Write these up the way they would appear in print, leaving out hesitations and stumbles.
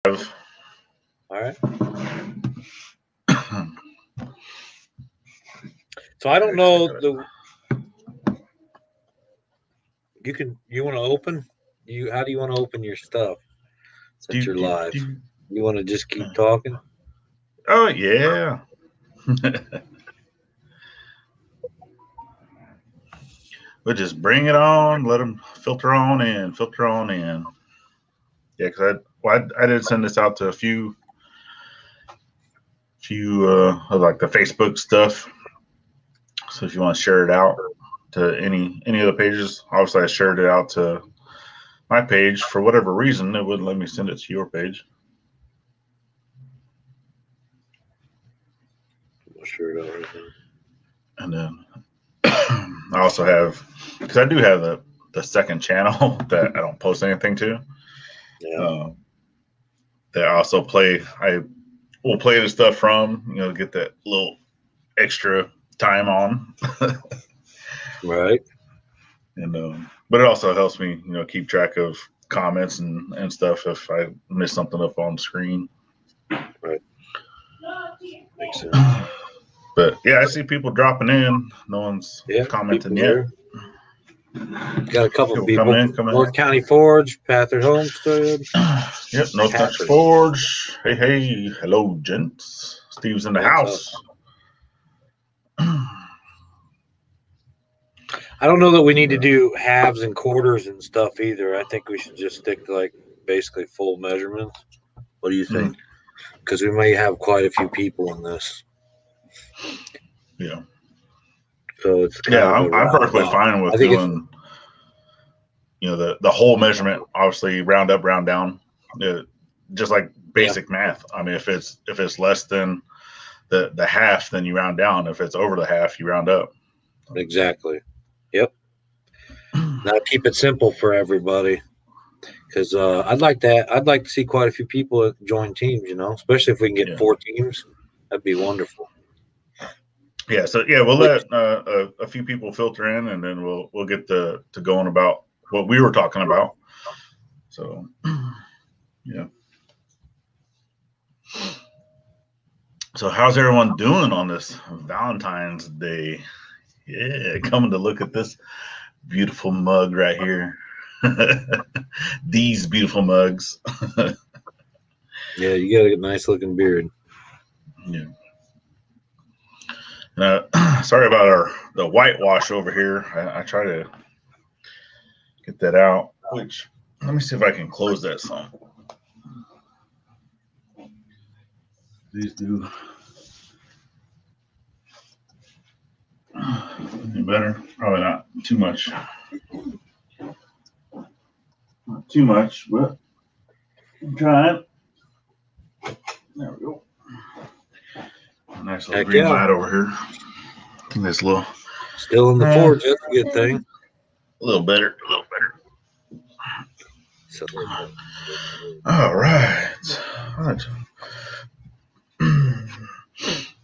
All right. So I don't know you want to open? How do you want to open your stuff since you're live? You want to just keep talking? Oh yeah. We'll just bring it on, let them filter on in. Yeah, because I did send this out to a few of like the Facebook stuff. So if you want to share it out to any of the pages, obviously I shared it out to my page. For whatever reason, it wouldn't let me send it to your page. And then I also have, because I do have the second channel that I don't post anything to. Yeah. That I also play. I will play the stuff from, get that little extra time on. Right. And but it also helps me, keep track of comments and stuff if I miss something up on the screen. Right. Makes sense. But yeah, I see people dropping in. No one's commenting yet. Got a couple people. Come in. North County Forge, Pathard Homestead. Yep, North County Forge. Hey, hello, gents. Steve's in the house. I don't know that we need to do halves and quarters and stuff either. I think we should just stick to like basically full measurements. What do you think? Because we may have quite a few people in this. Yeah. So it's I'm perfectly fine with doing, the whole measurement. Obviously, round up, round down, just like basic math. I mean, if it's less than the half, then you round down. If it's over the half, you round up. Exactly. Yep. Now keep it simple for everybody, because I'd like to see quite a few people join teams. Especially if we can get 4 teams, that'd be wonderful. Yeah. So we'll let a few people filter in, and then we'll get to going about what we were talking about. So yeah. So how's everyone doing on this Valentine's Day? Yeah, coming to look at this beautiful mug right here. These beautiful mugs. Yeah, you got a nice looking beard. Yeah. Sorry about the whitewash over here. I try to get that out. Which, let me see if I can close that some. These do. Any better? Probably not too much. Not too much, but I'm trying. There we go. Nice little green light over here. I think that's a little. Still in the forge. That's a good thing. A little better. All right.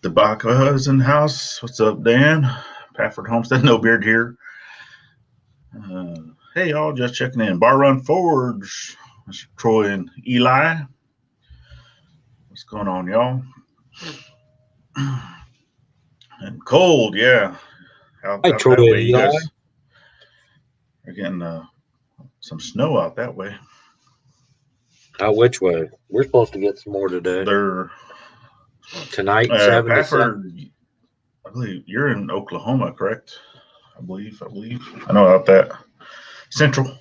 The Baca is in the house. What's up, Dan? Pafford Homestead, no beard here. Hey, y'all, just checking in. Bar Run Forge. That's Troy and Eli. What's going on, y'all? And cold, yeah. Out Troy that way, and you Eli. guys are getting some snow out that way. Out which way? We're supposed to get some more today. They're tonight, 7 to 7. I believe you're in Oklahoma, correct? I believe. I know out that central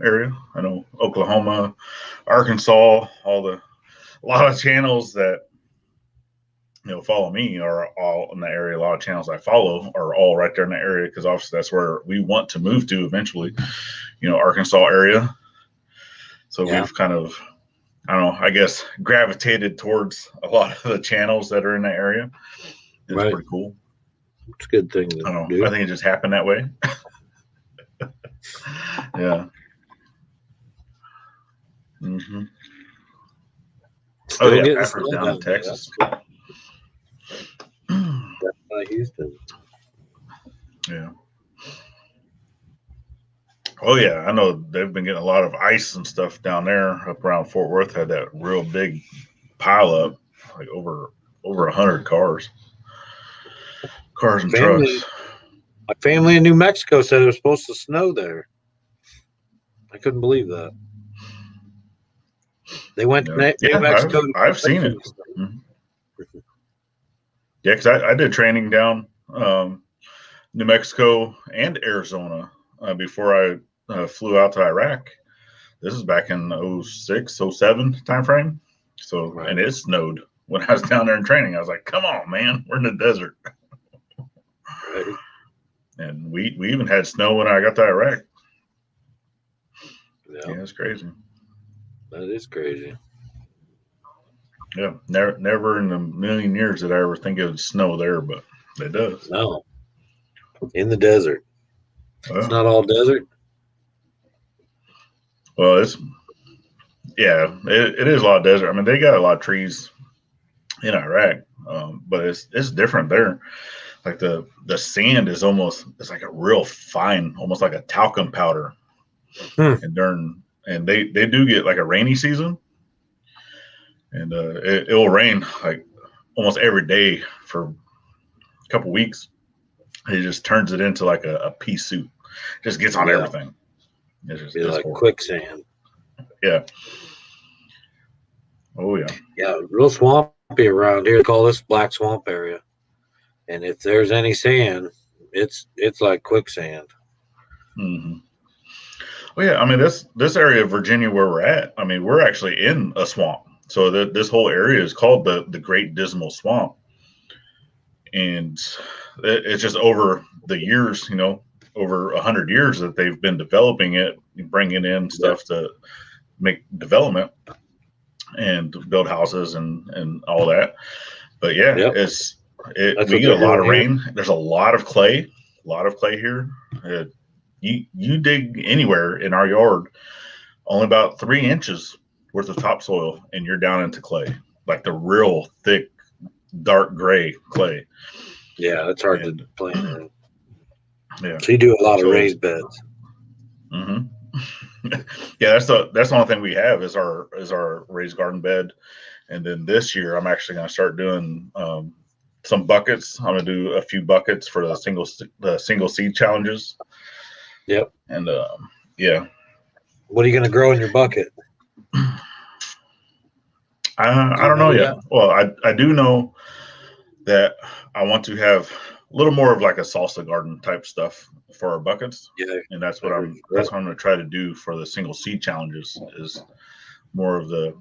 area. I know Oklahoma, Arkansas, a lot of channels that follow me are all in the area. A lot of channels I follow are all right there in the area, because obviously that's where we want to move to eventually. Arkansas area. So we've kind of, I don't know, I guess gravitated towards a lot of the channels that are in the area. It's pretty cool. It's a good thing. I don't know. I think it just happened that way. Yeah. Mm-hmm. Still getting Pafford's down in Texas. That's by Houston. Yeah. Oh yeah, I know they've been getting a lot of ice and stuff down there. Up around Fort Worth had that real big pile up, like over 100 cars and trucks. My family in New Mexico said it was supposed to snow there. I couldn't believe that. They went to New Mexico. I've seen it. Mm-hmm. Yeah, because I did training down New Mexico and Arizona before I flew out to Iraq. This is back in 06, 07 timeframe. So, right. And it snowed when I was down there in training. I was like, come on, man, we're in the desert. Right. And we even had snow when I got to Iraq. Yeah, it's crazy. That is crazy. Yeah, never in a million years did I ever think it would snow there, but it does. No. In the desert. Well, it's not all desert. Well, it is a lot of desert. I mean, they got a lot of trees in Iraq, but it's different there. Like the sand is it's like a real fine, almost like a talcum powder. And they do get like a rainy season, and it will rain like almost every day for a couple weeks. It just turns it into like a pea soup. Just gets on everything. It's like horrible. Quicksand. Yeah. Oh yeah. Yeah, real swampy around here. They call this Black Swamp area. And if there's any sand, it's like quicksand. Mm-hmm. Well, yeah. I mean, this area of Virginia where we're at. I mean, we're actually in a swamp. So this whole area is called the Great Dismal Swamp, and it's just over the years, over 100 years that they've been developing it, bringing in stuff to make development and build houses and all that. But yeah, we get a lot of rain. There's a lot of clay here. You dig anywhere in our yard, only about 3 inches worth of topsoil, and you're down into clay, like the real thick, dark gray clay. Yeah, that's hard to plant in. Yeah. So you do a lot of raised beds. Mm-hmm. Yeah, that's the only thing we have is our raised garden bed. And then this year I'm actually going to start doing some buckets. I'm going to do a few buckets for the single seed challenges. Yep. And yeah. What are you going to grow in your bucket? I don't know yet. Well, I do know that I want to have a little more of like a salsa garden type stuff for our buckets. Yeah. And that's what I'm going to try to do for the single seed challenges, is more of the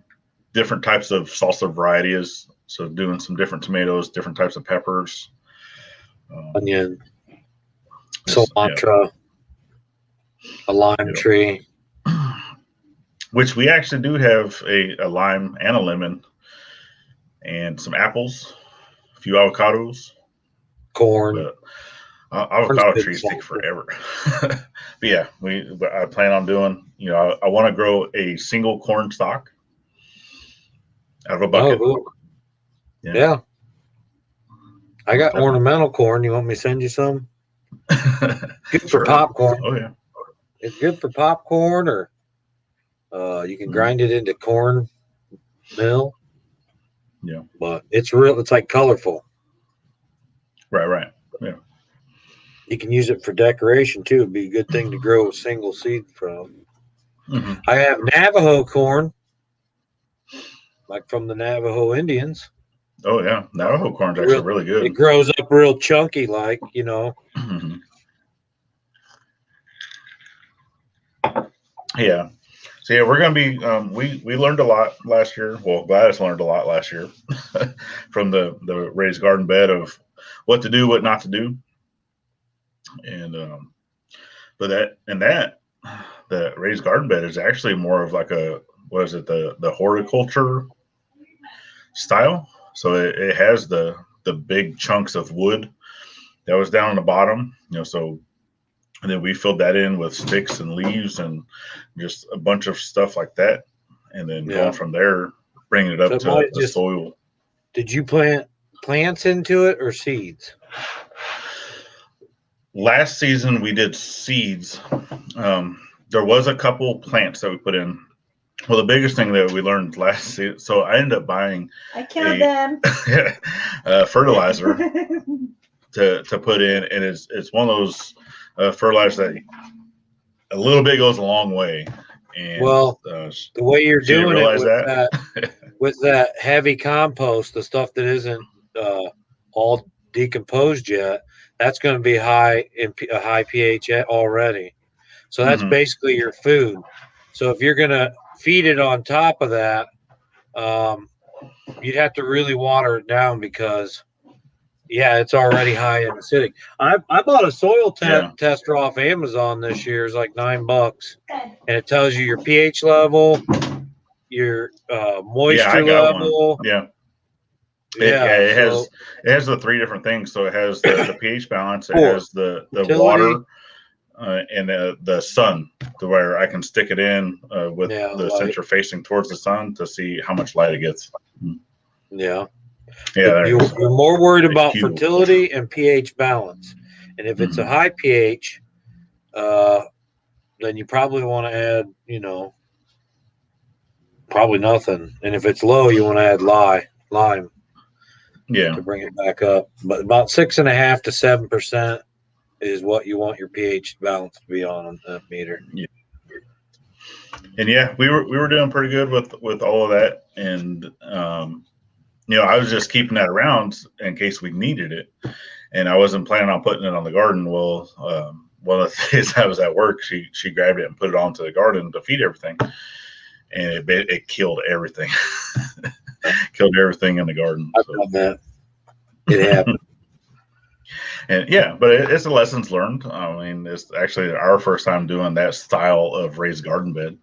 different types of salsa varieties. So doing some different tomatoes, different types of peppers, onion, cilantro, a lime tree. Which we actually do have a lime and a lemon, and some apples, a few avocados, corn. Avocado trees take forever. But yeah, I plan on doing, I want to grow a single corn stalk out of a bucket. Oh, yeah. I got ornamental corn. You want me to send you some? Good for popcorn. Oh yeah. It's good for popcorn, or you can grind it into corn mill. Yeah. But it's like colorful. Right. Yeah. You can use it for decoration too. It'd be a good thing to grow a single seed from. Mm-hmm. I have Navajo corn, like from the Navajo Indians. Oh yeah, Navajo corn's actually really good. It grows up real chunky, like, Mm-hmm. Yeah. So yeah, we're gonna be. We learned a lot last year. Well, Gladys learned a lot last year from the raised garden bed of what to do, what not to do, and the raised garden bed is actually more of like the horticulture style. So it has the big chunks of wood that was down on the bottom, so. And then we filled that in with sticks and leaves and just a bunch of stuff like that. And then going from there, bringing it up to the soil. Did you plant plants into it or seeds? Last season we did seeds. there was a couple plants that we put in. Well, the biggest thing that we learned last season, so I ended up buying fertilizer to put in, and it's one of those fertilizers that a little bit goes a long way. And the way you're doing it with with that heavy compost, the stuff that isn't all decomposed yet, that's going to be high in a high pH already. So that's basically your food. So if you're going to feed it on top of that, you'd have to really water it down because, yeah, it's already high in acidic. I bought a soil tester off Amazon this year. It's like $9, and it tells you your pH level, your moisture level. One. It has the 3 different things. So it has the pH balance, it has the water, and the sun, to where I can stick it in with the sensor facing towards the sun to see how much light it gets. Yeah. You're more worried about fertility and pH balance. And if it's a high pH, then you probably want to add, probably nothing. And if it's low, you want to add lime. To bring it back up. But about 6.5 to 7% is what you want your pH balance to be on that meter. Yeah. And we were doing pretty good with all of that. And I was just keeping that around in case we needed it. And I wasn't planning on putting it on the garden. Well, one of the days I was at work, she grabbed it and put it onto the garden to feed everything. And it killed everything. Killed everything in the garden. I've done that. It happened. And but it's a lessons learned. I mean, it's actually our first time doing that style of raised garden bed.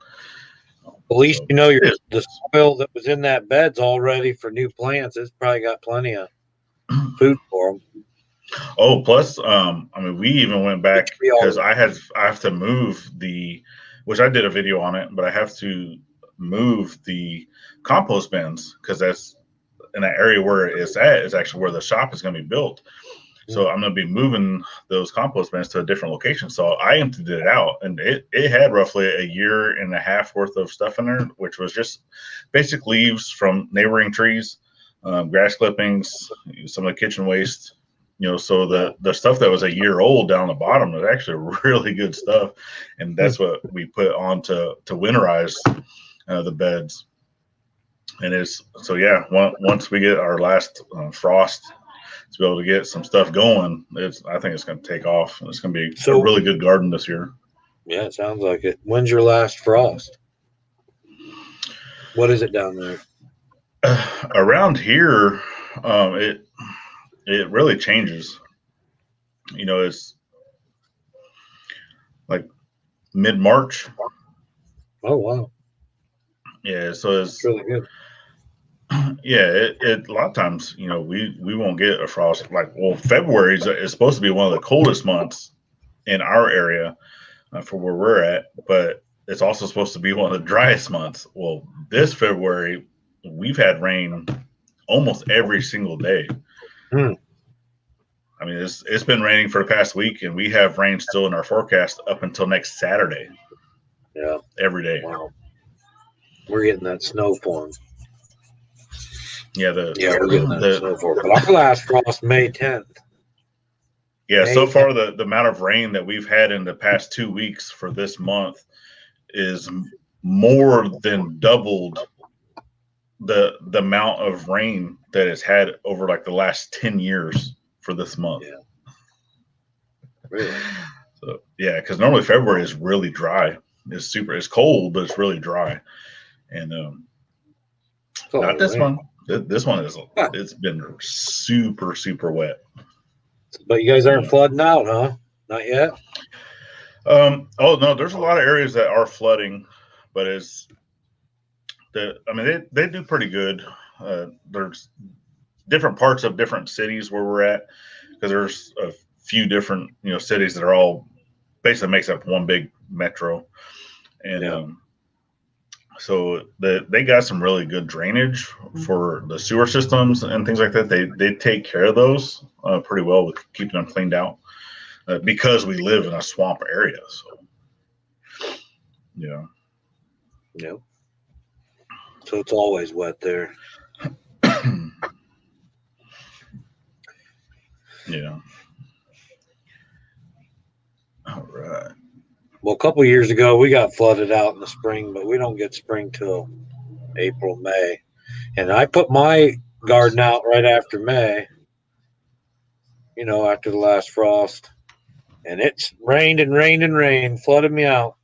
At least the soil that was in that bed's all ready for new plants. It's probably got plenty of food for them. Oh, plus, we even went back because I have to move which I did a video on it, but I have to move the compost bins because that's in that area where it's at is actually where the shop is going to be built. So I'm going to be moving those compost bins to a different location. So I emptied it out, and it had roughly a year and a half worth of stuff in there, which was just basic leaves from neighboring trees, grass clippings, some of the kitchen waste. So the stuff that was a year old down the bottom was actually really good stuff, and that's what we put on to winterize the beds. And once we get our last frost to be able to get some stuff going, I think it's going to take off. It's going to be a really good garden this year. Yeah, it sounds like it. When's your last frost? What is it down there? Around here, it really changes. It's like mid-March. Oh, wow. Yeah, so it's really good. Yeah, it a lot of times, we won't get a frost. February is supposed to be one of the coldest months in our area for where we're at, but it's also supposed to be one of the driest months. Well, this February, we've had rain almost every single day. I mean, it's been raining for the past week, and we have rain still in our forecast up until next Saturday. Yeah, every day. Wow. We're getting that snow form. Yeah, we're getting that snow form. But our last frost May 10th. Yeah, so far the amount of rain that we've had in the past 2 weeks for this month is more than doubled the amount of rain that it's had over the last 10 years for this month. Yeah. Really? So because normally February is really dry. It's cold, but it's really dry. And not this one. This one it's been super, super wet. But you guys aren't flooding out, huh? Not yet? Oh no, there's a lot of areas that are flooding, but they do pretty good. There's different parts of different cities where we're at, because there's a few different cities that are all basically makes up one big metro, and so they got some really good drainage for the sewer systems and things like that. They take care of those pretty well with keeping them cleaned out, because we live in a swamp area. So Yeah. Yep. So it's always wet there. Yeah. All right. Well, a couple of years ago, we got flooded out in the spring, but we don't get spring till April, May. And I put my garden out right after May, after the last frost. And it's rained and rained and rained, flooded me out.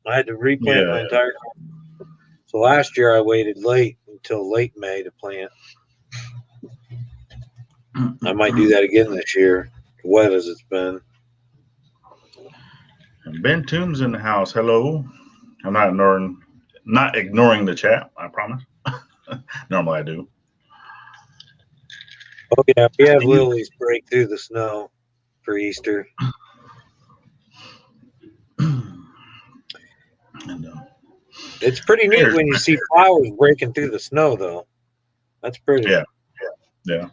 I had to replant my Yeah. entire garden. So last year I waited until late May to plant. I might do that again this year, wet as it's been. Ben Toombs in the house. Hello. I'm not ignoring the chat. I promise. Normally I do. Oh yeah, we have lilies break through the snow for Easter. It's pretty neat when you see flowers breaking through the snow, though. That's pretty. Yeah. Yeah.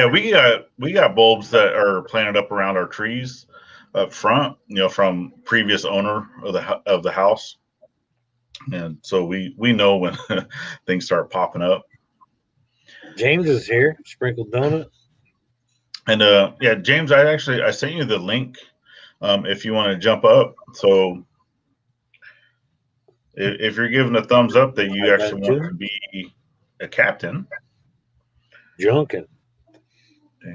We got bulbs that are planted up around our trees up front. From previous owner of the house, and so we know when things start popping up. James is here. Sprinkled donut. And yeah, James, I sent you the link if you want to jump up. So if you're giving a thumbs up that you actually want to be a captain. Junkin.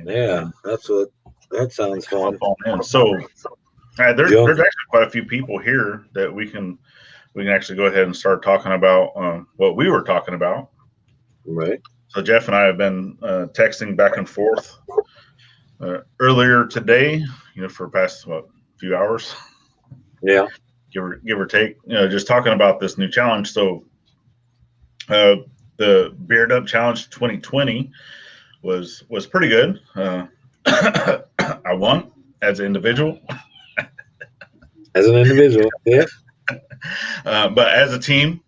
Yeah, that sounds fun. So there's actually quite a few people here that we can actually go ahead and start talking about what we were talking about. Right. So Jeff and I have been texting back and forth earlier today, for the past few hours. Yeah. Give or take, just talking about this new challenge. So the Beardupchallenge 2020 was pretty good. I won as an individual. Yep. But as a team,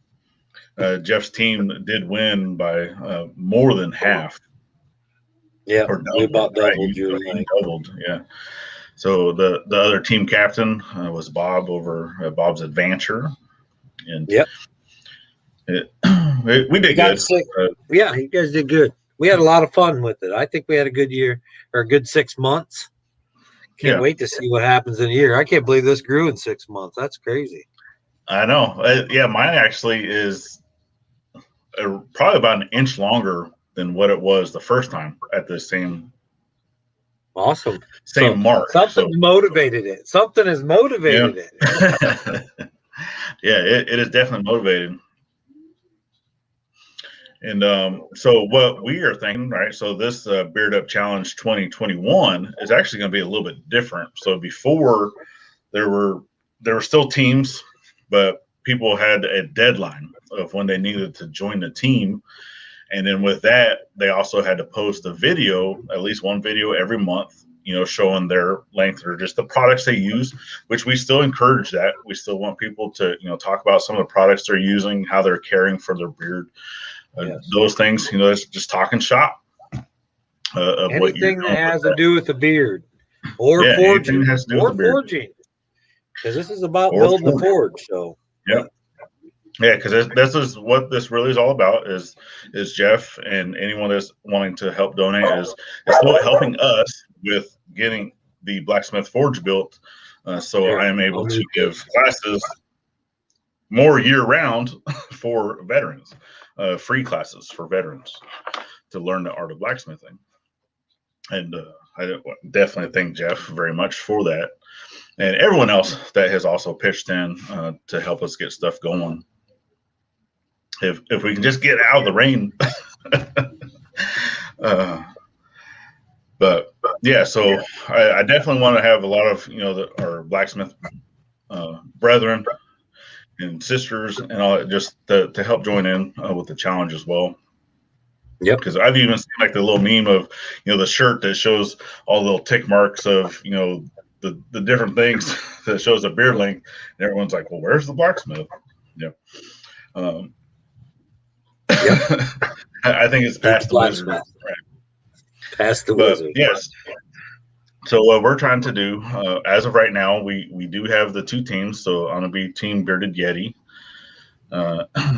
Jeff's team did win by more than half. Yeah, we about doubled. Right? Doubled, yeah. So the other team captain was Bob over Bob's Adventure, and yep, we did good. Yeah, you guys did good. We had a lot of fun with it. I think we had a good year or a good 6 months. Can't wait to see what happens in a year. I can't believe this grew in 6 months. That's crazy. I know. Yeah, mine actually is probably about an inch longer than what it was the first time at the same. Awesome. Mark. Something motivated it. Something has motivated it. Yeah, it is definitely motivated. And so what we are thinking, right? So this Beardupchallenge 2021 is actually going to be a little bit different. So before there were still teams, but people had a deadline of when they needed to join the team. And then with that, they also had to post a video, at least one video every month, showing their length or just the products they use, which we still encourage that. We still want people to, talk about some of the products they're using, how they're caring for their beard. Yes. Those things, it's just talking shop. Of anything that has to do with the beard or forging or forging. Because this is about building the forge. So, yeah. Yeah, because this is what this really is all about is Jeff and anyone that's wanting to help donate is helping us with getting the blacksmith forge built. So I am able to give classes more year round for veterans, free classes for veterans to learn the art of blacksmithing. And I definitely thank Jeff very much for that. And everyone else that has also pitched in to help us get stuff going. If we can just get out of the rain. But yeah, so I definitely want to have a lot of our blacksmith brethren and sisters and all that just to help join in with the challenge as well. Yep. Because I've even seen like the little meme of the shirt that shows all the little tick marks of the different things that shows a beard length, and everyone's like, well, where's the blacksmith? Yeah. Yep. I think it's past the wizard. Right. Past the wizard. Yes. So what we're trying to do, as of right now, we do have the 2 teams. So I'm gonna be Team Bearded Yeti.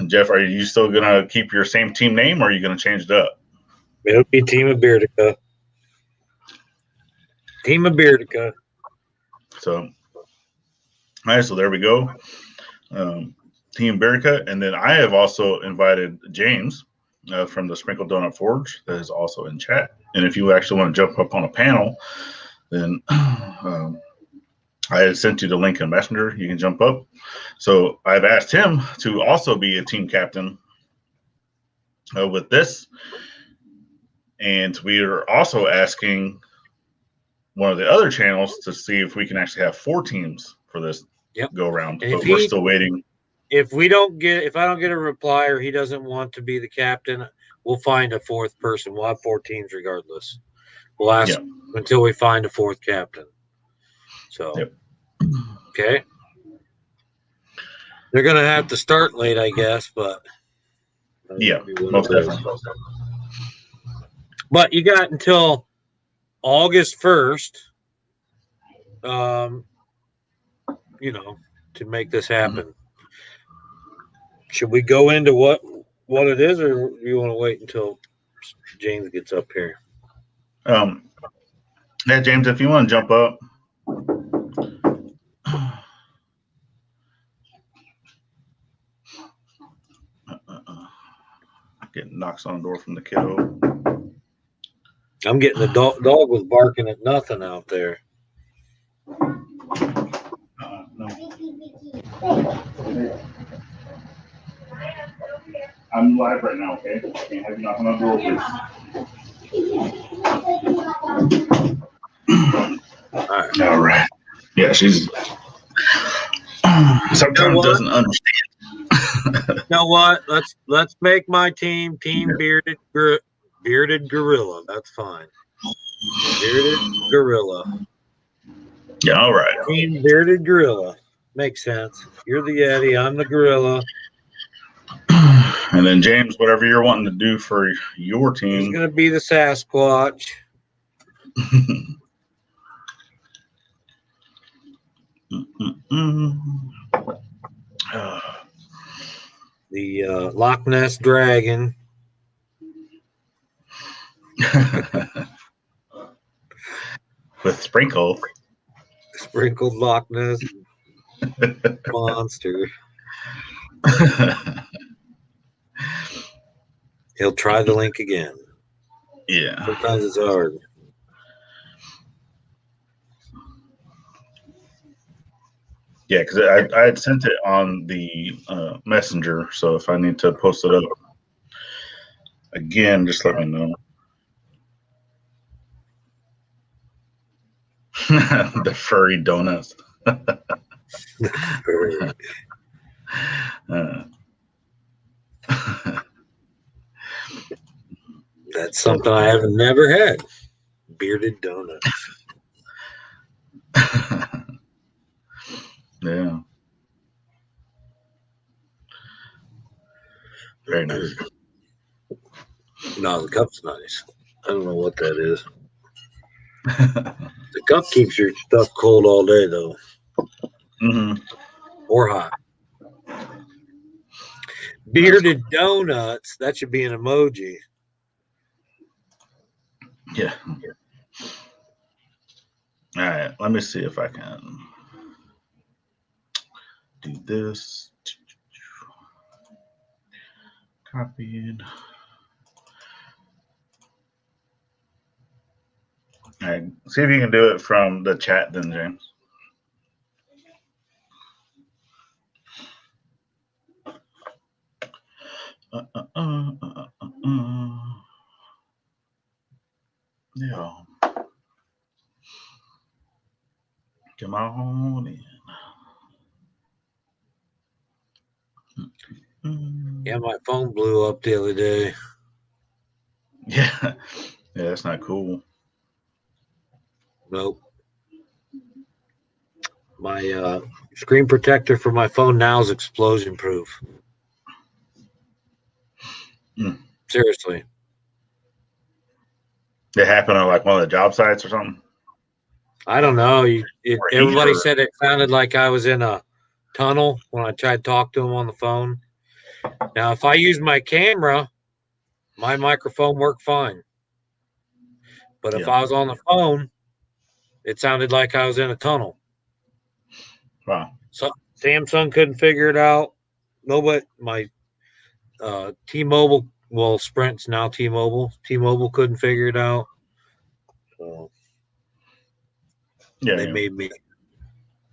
Jeff, are you still gonna keep your same team name, or are you gonna change it up? It'll be Team of Beardica. Team of Beardica. So, all right, so there we go. Team Beardica, and then I have also invited James from the Sprinkle Donut Forge that is also in chat. And if you actually want to jump up on a panel, then I had sent you the link in Messenger. You can jump up. So I've asked him to also be a team captain with this. And we are also asking one of the other channels to see if we can actually have 4 teams for this go around. But we're still waiting. If I don't get a reply or he doesn't want to be the captain, we'll find a 4th person. We'll have 4 teams regardless. We'll ask until we find a 4th captain. So, okay. They're going to have to start late, I guess, but. Most definitely. But you got until August 1st, to make this happen. Should we go into what it is, or do you want to wait until James gets up here? Yeah, James, if you want to jump up. Getting knocks on the door from the kiddo. I'm getting the dog was barking at nothing out there. No. I'm live right now, okay? I can't have you knocking on the door, please. All right. Yeah, she's sometimes doesn't understand. You know what? Let's make my team Bearded Gorilla. That's fine. Bearded Gorilla. Yeah, all right. Team Bearded Gorilla. Makes sense. You're the Yeti. I'm the gorilla. And then James, whatever you're wanting to do for your team. He's going to be the Sasquatch. The Loch Ness Dragon. With sprinkles. Sprinkled Loch Ness monster. He'll try the link again. Yeah. Sometimes it's hard. Yeah, because I had sent it on the messenger, so if I need to post it up again, just let me know. The furry donuts. That's something I have never had. Bearded donuts. Yeah. Very nice. No, the cup's nice. I don't know what that is. The cup keeps your stuff cold all day, though. Mm-hmm. Or hot. Bearded donuts. That should be an emoji. Yeah. All right. Let me see if I can do this. Copied. All right. See if you can do it from the chat then, James. Yeah. Come on in. Yeah, my phone blew up the other day. Yeah. Yeah, that's not cool. Nope. My screen protector for my phone now is explosion proof. Seriously. It happened on like one of the job sites or something? I don't know. Everybody Or said it sounded like I was in a tunnel when I tried to talk to him on the phone. Now, if I use my camera, my microphone worked fine. But if yeah. I was on the phone, it sounded like I was in a tunnel. Wow. So Samsung couldn't figure it out. Nobody, my T-Mobile, well, Sprint's now T-Mobile. T-Mobile couldn't figure it out. So Yeah, they yeah. made me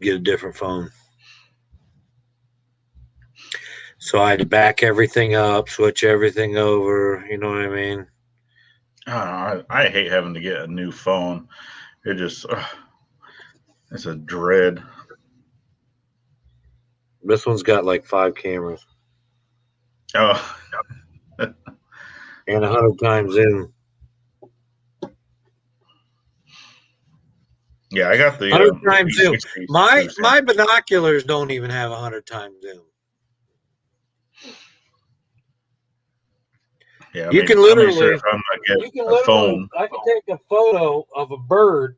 get a different phone. So I had to back everything up, switch everything over. You know what I mean? I hate having to get a new phone. It just it's a dread. This one's got like 5 cameras Oh, and 100 times zoom. yeah. I got 100 the times zoom. 360 My binoculars don't even have 100 times zoom. Yeah, You can I make sure if literally, I'm gonna get a phone. I can take a photo of a bird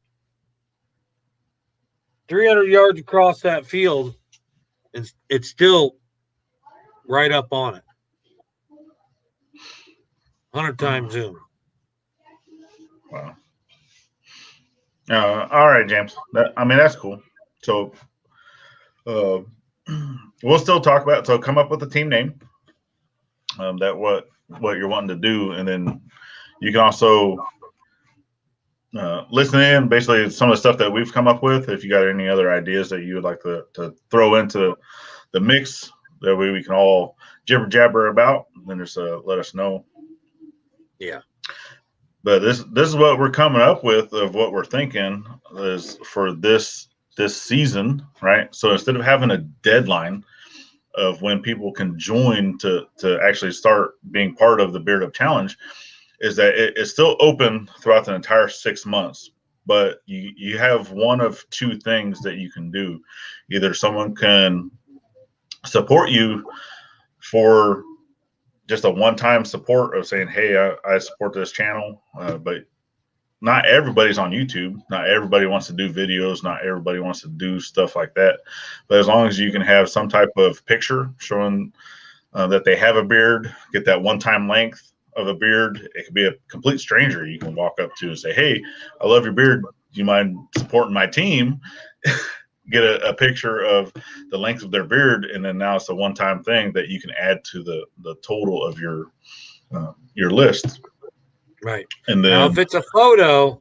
300 yards across that field, and it's still right up on it. 100 times zoom. Wow. All right, James. That's cool. So, uh, we'll still talk about. So, come up with a team name. That what you're wanting to do, and then you can also listen in. Basically, some of the stuff that we've come up with. If you got any other ideas that you would like to throw into the mix, that way we can all jibber jabber about. Then just let us know. Yeah. But this is what we're coming up with of what we're thinking is for this season, right? So instead of having a deadline of when people can join to actually start being part of the Beard Up Challenge, is that it's still open throughout the entire 6 months. But you have one of two things that you can do. Either someone can support you for just a one-time support of saying, hey, I support this channel, but not everybody's on YouTube. Not everybody wants to do videos. Not everybody wants to do stuff like that. But as long as you can have some type of picture showing that they have a beard, get that one-time length of a beard. It could be a complete stranger you can walk up to and say, hey, I love your beard. Do you mind supporting my team? Get a picture of the length of their beard, and then now it's a one-time thing that you can add to the total of your list. Right. And Now, then if it's a photo,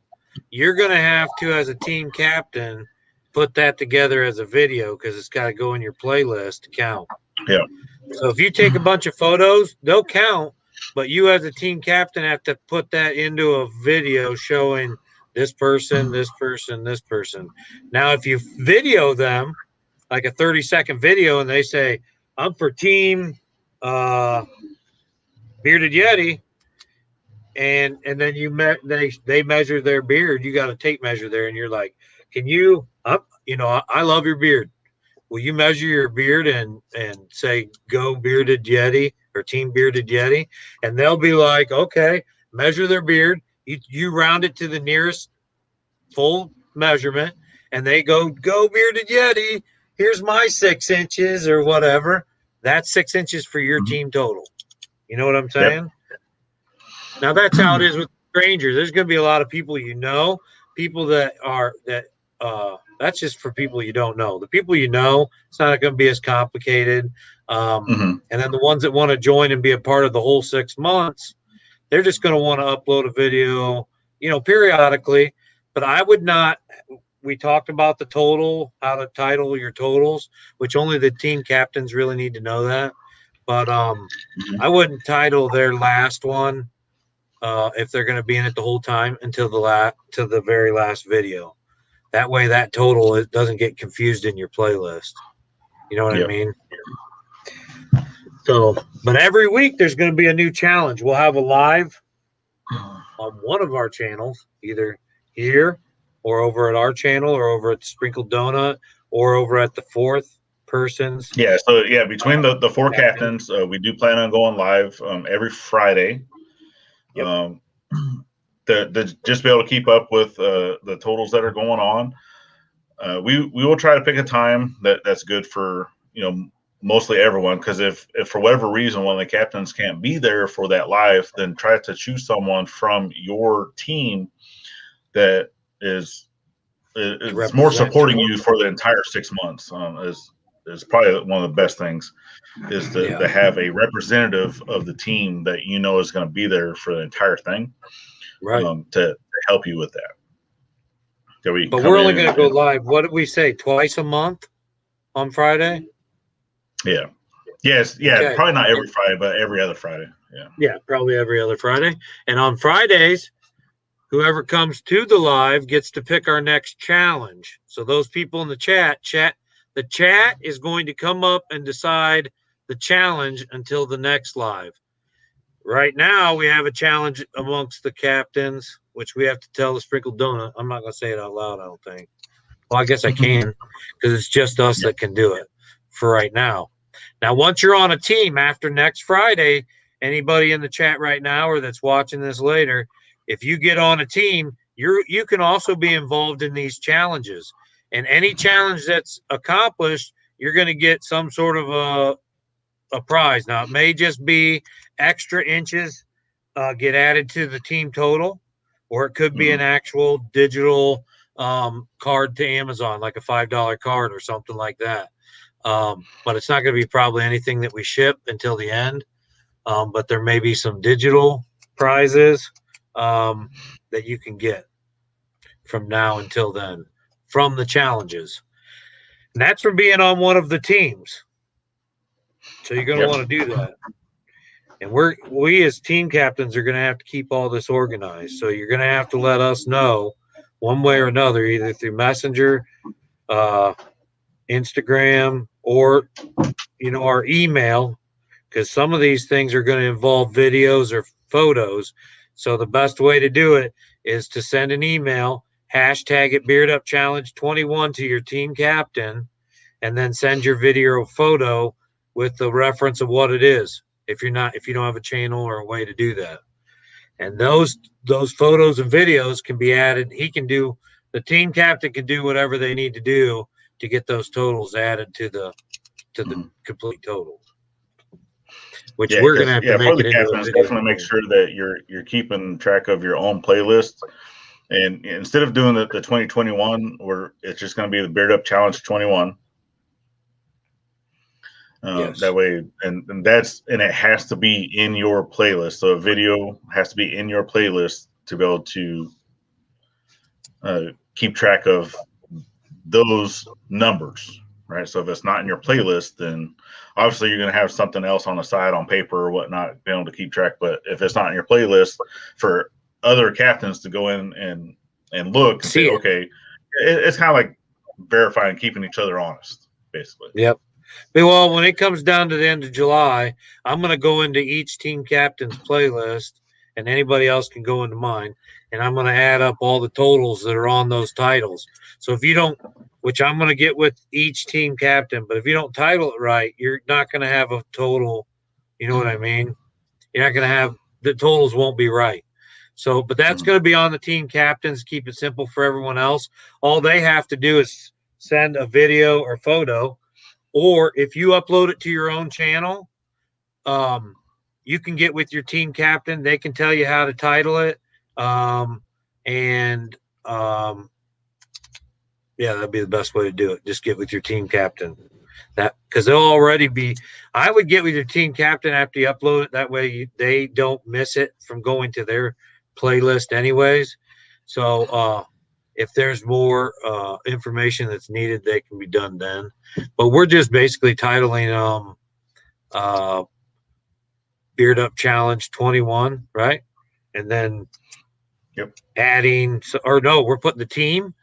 you're going to have to, as a team captain, put that together as a video because it's got to go in your playlist to count. yeah. So if you take a bunch of photos, they'll count, but you as a team captain have to put that into a video showing this person, this person, this person. Now, if you video them, like a 30-second video, and they say, I'm for team Bearded Yeti, and then they measure their beard. You got a tape measure there, and you're like, can you? I love your beard. Will you measure your beard and say go Bearded Yeti or Team Bearded Yeti? And they'll be like, okay, measure their beard. You round it to the nearest full measurement, and they go Bearded Yeti. Here's my 6 inches or whatever. That's 6 inches for your team total. You know what I'm saying? Yep. Now that's how it is with strangers. There's going to be a lot of people people that's just for people you don't know. The people you know, it's not going to be as complicated. And then the ones that want to join and be a part of the whole 6 months, they're just going to want to upload a video, periodically. But I would not. We talked about the total, how to title your totals, which only the team captains really need to know that. But I wouldn't title their last one if they're going to be in it the whole time until the very last video. That way, that total it doesn't get confused in your playlist. You know what I mean? So, but every week there's going to be a new challenge. We'll have a live on one of our channels, either here or over at our channel, or over at Sprinkled Donut, or over at the fourth person's. Yeah. So yeah, between the 4 captains, we do plan on going live every Friday. Yep. to just be able to keep up with the totals that are going on. We will try to pick a time that's good for mostly everyone, because if for whatever reason one of the captains can't be there for that live, then try to choose someone from your team that is more supporting you for the entire 6 months. Is probably one of the best things, is to have a representative of the team that is going to be there for the entire thing, right? To help you with that. But we're only going to go live. What did we say? Twice a month on Friday? Yeah. Yes. Yeah. Okay. Probably not every Friday, but every other Friday. Yeah. Yeah. Probably every other Friday. And on Fridays, whoever comes to the live gets to pick our next challenge. So those people in the chat, the chat is going to come up and decide the challenge until the next live. Right now, we have a challenge amongst the captains, which we have to tell the Sprinkled Donut. I'm not going to say it out loud, I don't think. Well, I guess I can, because it's just us that can do it for right now. Now, once you're on a team after next Friday, anybody in the chat right now or that's watching this later, if you get on a team, you can also be involved in these challenges. And any challenge that's accomplished, you're going to get some sort of a prize. Now, it may just be extra inches get added to the team total, or it could be an actual digital card to Amazon, like a $5 card or something like that. But it's not going to be probably anything that we ship until the end. But there may be some digital prizes that you can get from now until then from the challenges. And that's from being on one of the teams. So you're going to want to do that. And we as team captains are going to have to keep all this organized. So you're going to have to let us know one way or another, either through Messenger, Instagram, or our email, because some of these things are going to involve videos or photos. So the best way to do it is to send an email, hashtag it Beardupchallenge21 to your team captain, and then send your video or photo with the reference of what it is. If you don't have a channel or a way to do that. And those photos and videos can be added. The team captain can do whatever they need to do to get those totals added to the complete total. Which we're going to have to make it into a video. Definitely make sure that you're keeping track of your own playlist. And instead of doing the 2021, where it's just going to be the Beard Up Challenge 21. Yes. That way, and it has to be in your playlist. So a video has to be in your playlist to be able to keep track of those numbers, right? So if it's not in your playlist, then obviously you're going to have something else on the side on paper or whatnot, be able to keep track. But if it's not in your playlist, for other captains to go in and look and say, okay, it's kind of like verifying, keeping each other honest, basically. Yep. Well, when it comes down to the end of July, I'm going to go into each team captain's playlist, and anybody else can go into mine, and I'm going to add up all the totals that are on those titles. So if you don't, which I'm going to get with each team captain, but if you don't title it right, you're not going to have a total. You know what I mean? You're not going to have the totals won't be right. So, but that's going to be on the team captains. Keep it simple for everyone else. All they have to do is send a video or photo. Or if you upload it to your own channel, you can get with your team captain. They can tell you how to title it. Yeah, that'd be the best way to do it. Just get with your team captain. Because they'll already be. I would get with your team captain after you upload it. That way they don't miss it from going to their playlist anyways. So if there's more information that's needed, they can be done then. But we're just basically titling Beard Up Challenge 21, right? And then adding, we're putting the team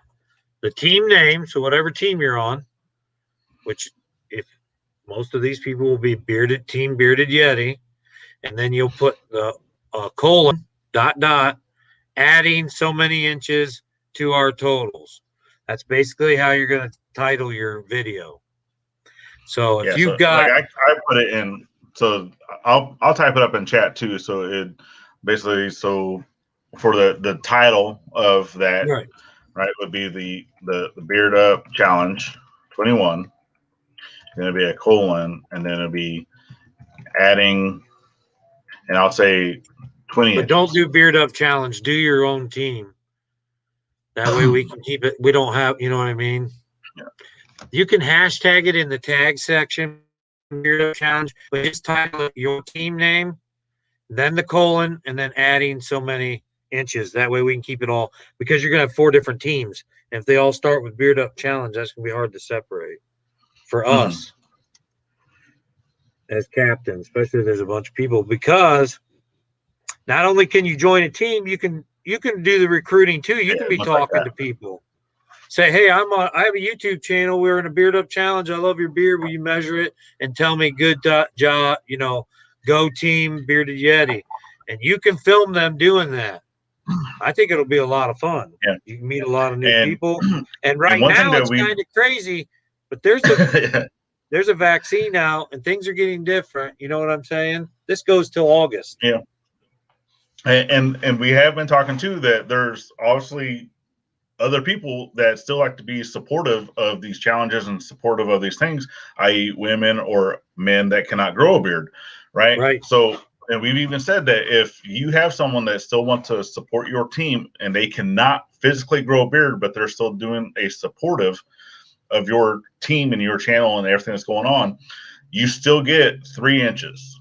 name, so whatever team you're on, which if most of these people will be Team Bearded Yeti, and then you'll put the colon, ... adding so many inches to our totals. That's basically how you're going to title your video. So if you've got, like I put it in, so I'll type it up in chat too. So it basically, so for the title of that, Right. right, would be the Beard Up Challenge 21. Then it'll be a colon, and then it'll be adding, and I'll say 20 But inches. don't do Beard Up Challenge. Do your own team. That way we can keep it. We don't have, you know what I mean? Yeah. You can hashtag it in the tag section, Beard Up Challenge, but just title it your team name, then the colon, and then adding so many inches. That way we can keep it all, because you're going to have 4 different teams. And if they all start with Beard Up Challenge, that's going to be hard to separate for us as captains, especially if there's a bunch of people, because not only can you join a team, you can do the recruiting too. You can be talking to people. Say, hey, I have a YouTube channel. We're in a Beard Up Challenge. I love your beard. Will you measure it and tell me good job? You know, go team Bearded Yeti, and you can film them doing that. I think it'll be a lot of fun. Yeah. You can meet a lot of new people. And right one now thing it's kind of crazy, but there's a vaccine out and things are getting different. You know what I'm saying? This goes till August. Yeah. And we have been talking too that there's obviously other people that still like to be supportive of these challenges and supportive of these things, i.e., women or men that cannot grow a beard, right? Right. So, and we've even said that if you have someone that still wants to support your team and they cannot physically grow a beard, but they're still doing a supportive of your team and your channel and everything that's going on, you still get 3 inches.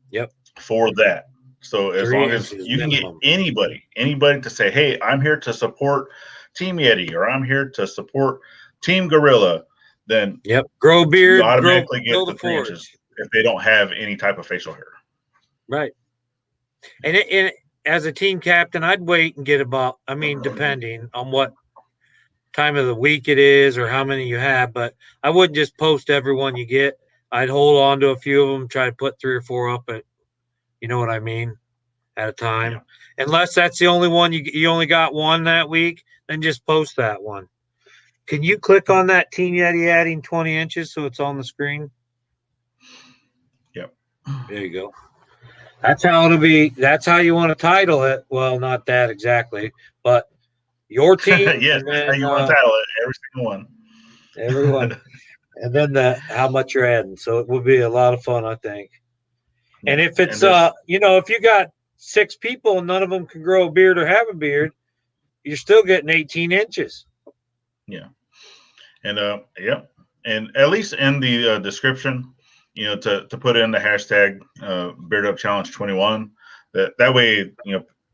Yep. For that. So as long as you can minimum. get anybody to say, hey, I'm here to support Team Yeti or I'm here to support Team Gorilla, then grow beard, you automatically get the 3 inches if they don't have any type of facial hair. Right. And as a team captain, I'd wait and get about, I mean, depending on what time of the week it is or how many you have, but I wouldn't just post everyone you get. I'd hold on to a few of them, try to put 3 or 4 up at, you know what I mean, at a time. Yeah. Unless that's the only one you only got one that week, then just post that one. Can you click on that Team Yeti adding 20 inches so it's on the screen? Yep. There you go. That's how it'll be. That's how you want to title it. Well, not that exactly, but your team. Yes, that's how you want to title it. Every single one. Everyone. And then how much you're adding. So it will be a lot of fun, I think. And if it's if you got 6 people and none of them can grow a beard or have a beard, you're still getting 18 inches. Yeah. And and at least in the description, to put in the hashtag Beardupchallenge21. That way,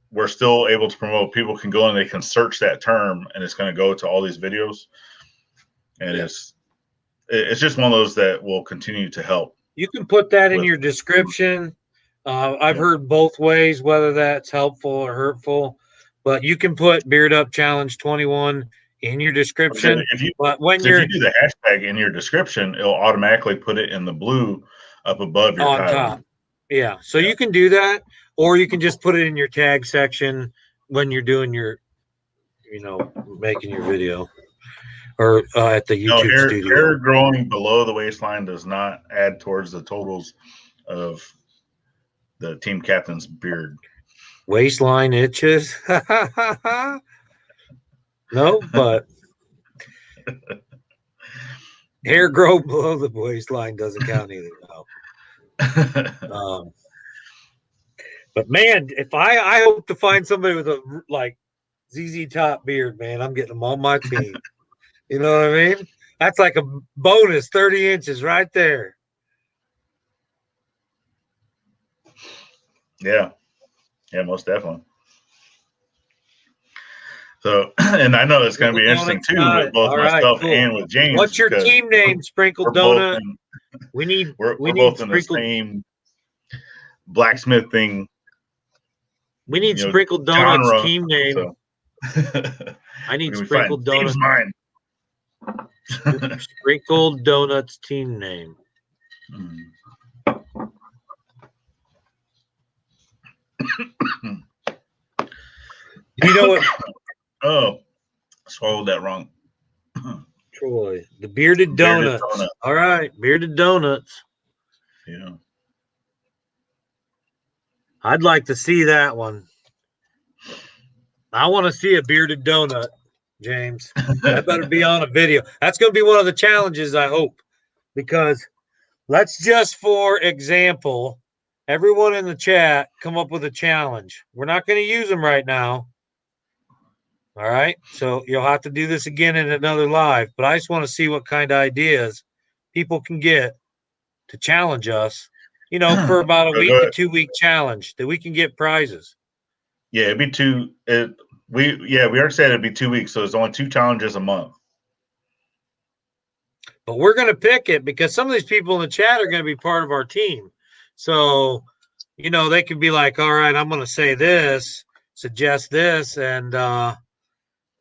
we're still able to promote. People can go and they can search that term, and it's going to go to all these videos. And it's just one of those that will continue to help. You can put that in your description. I've heard both ways, whether that's helpful or hurtful, but you can put Beard Up Challenge 21 in your description. If you do do the hashtag in your description, it'll automatically put it in the blue up above your title. Top. Yeah. So you can do that, or you can just put it in your tag section when you're doing your, making your video. Or at the YouTube studio. Hair growing below the waistline does not add towards the totals of the team captain's beard. Waistline itches. No, but hair grow below the waistline doesn't count either. No. But man, if I hope to find somebody with a ZZ Top beard, man, I'm getting them on my team. You know what I mean? That's like a bonus 30 inches right there. Yeah. Yeah, most definitely. So, and I know it's going to be interesting too with both myself and with James. What's your team name, Sprinkled Donut? We need we're both in the same blacksmith thing. We need Sprinkled Donut's genre, team name. So. I need Sprinkled Donut. Mine. Sprinkled Donuts team name. You know what? Oh, swallowed that wrong. Troy, the Bearded Donuts. All right, Bearded Donuts. Yeah. I'd like to see that one. I want to see a bearded donut, James. That better be on a video. That's going to be one of the challenges, I hope, because let's just, for example, everyone in the chat come up with a challenge. We're not going to use them right now. All right. So you'll have to do this again in another live, but I just want to see what kind of ideas people can get to challenge us, for about a week to 2 week challenge that we can get prizes. Yeah, it'd be we already said it'd be 2 weeks, so it's only 2 challenges a month. But we're going to pick it because some of these people in the chat are going to be part of our team. So, they could be like, all right, I'm going to say this, suggest this, and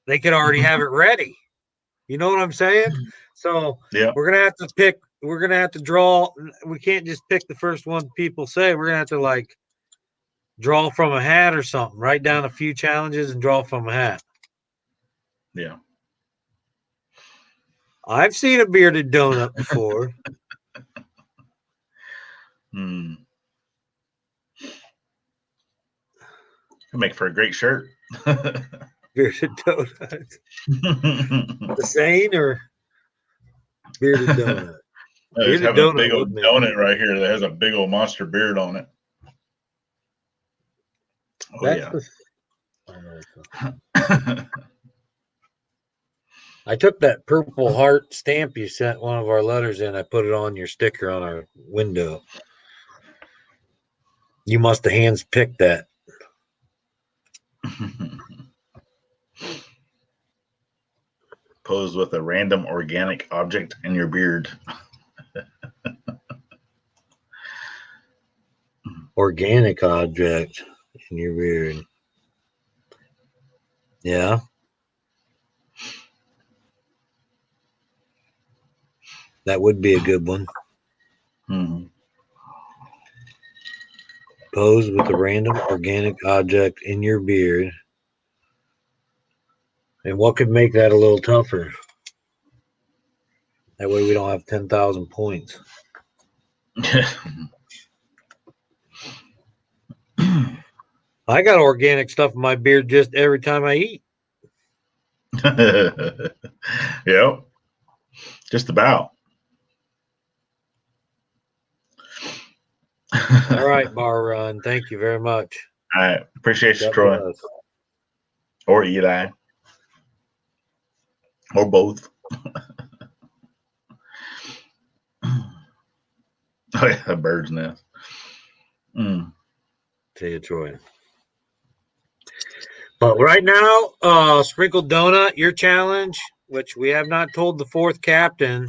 they could already have it ready. You know what I'm saying? So yeah, we're going to have to pick. We're going to have to draw. We can't just pick the first one people say. We're going to have to draw from a hat or something. Write down a few challenges and draw from a hat. Yeah. I've seen a bearded donut before. Could make for a great shirt. Bearded donut. The Seine or bearded donut? I just have a big old donut right here that has a big old monster beard on it. Oh, yeah. I took that purple heart stamp you sent one of our letters in. I put it on your sticker on our window. You must have hands picked that. Pose with a random organic object in your beard. Organic object in your beard. Yeah. That would be a good one. Pose with a random organic object in your beard. And what could make that a little tougher? That way we don't have 10,000 points. I got organic stuff in my beard just every time I eat. Yep. Just about. All right, Bar Run. Thank you very much. I appreciate you, Troy. Or Eli. Or both. Oh, yeah, a bird's nest. See you, Troy. But right now, Sprinkled Donut, your challenge, which we have not told the fourth captain.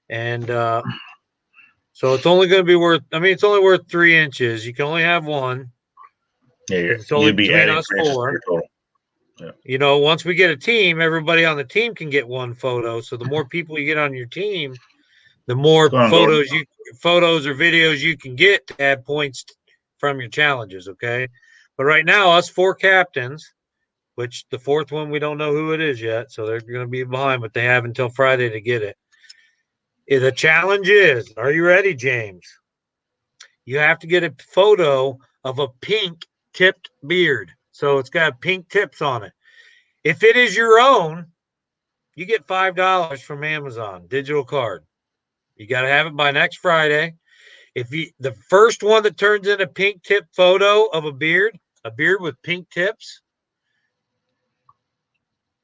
And so it's only going to be worth, it's only worth 3 inches. You can only have one. Yeah, it's only between us 4. Yeah. Once we get a team, everybody on the team can get one photo. So the more people you get on your team, the more photos or videos you can get to add points from your challenges. Okay. But right now, us 4 captains, which the fourth one, we don't know who it is yet. So they're going to be behind, but they have until Friday to get it. The challenge is, are you ready, James? You have to get a photo of a pink tipped beard. So it's got pink tips on it. If it is your own, you get $5 from Amazon, digital card. You got to have it by next Friday. The first one that turns in a pink tip photo of a beard with pink tips,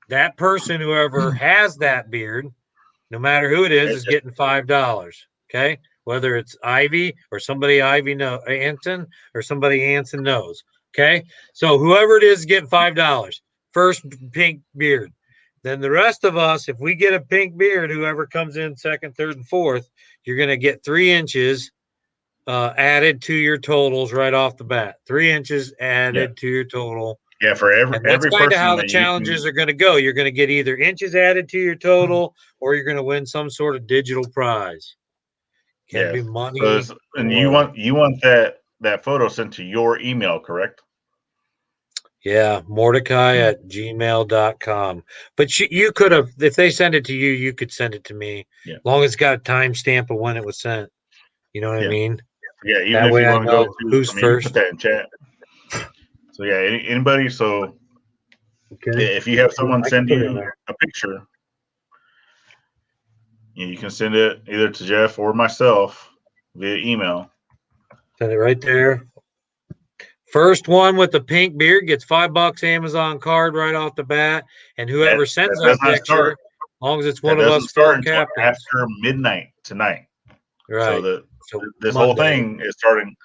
that person, whoever has that beard, no matter who it is getting $5. Okay. Whether it's Ivy or somebody Anson or somebody Anson knows. Okay. So whoever it is getting $5. First pink beard. Then the rest of us, if we get a pink beard, whoever comes in second, third, and fourth, you're going to get 3 inches added to your totals right off the bat. 3 inches added to your total. Yeah, for every that's kind of how the challenges are going to go. You're going to get either inches added to your total, or you're going to win some sort of digital prize. Can be money. And you want that photo sent to your email, correct? Yeah, Mordecai@gmail.com. But you could have, if they send it to you, you could send it to me. Yeah. As long as it's got a timestamp of when it was sent. You know what I mean? Yeah, even that if way you want to go who's first. put that in chat. So yeah, anybody. So Okay. If you have someone I can send put it in you there. a picture, you can send it either to Jeff or myself via email. Send it right there. First one with the pink beard gets $5 Amazon card right off the bat. And whoever sends that picture, as long as it's one of us four captains. After midnight tonight. Right. So this whole thing is starting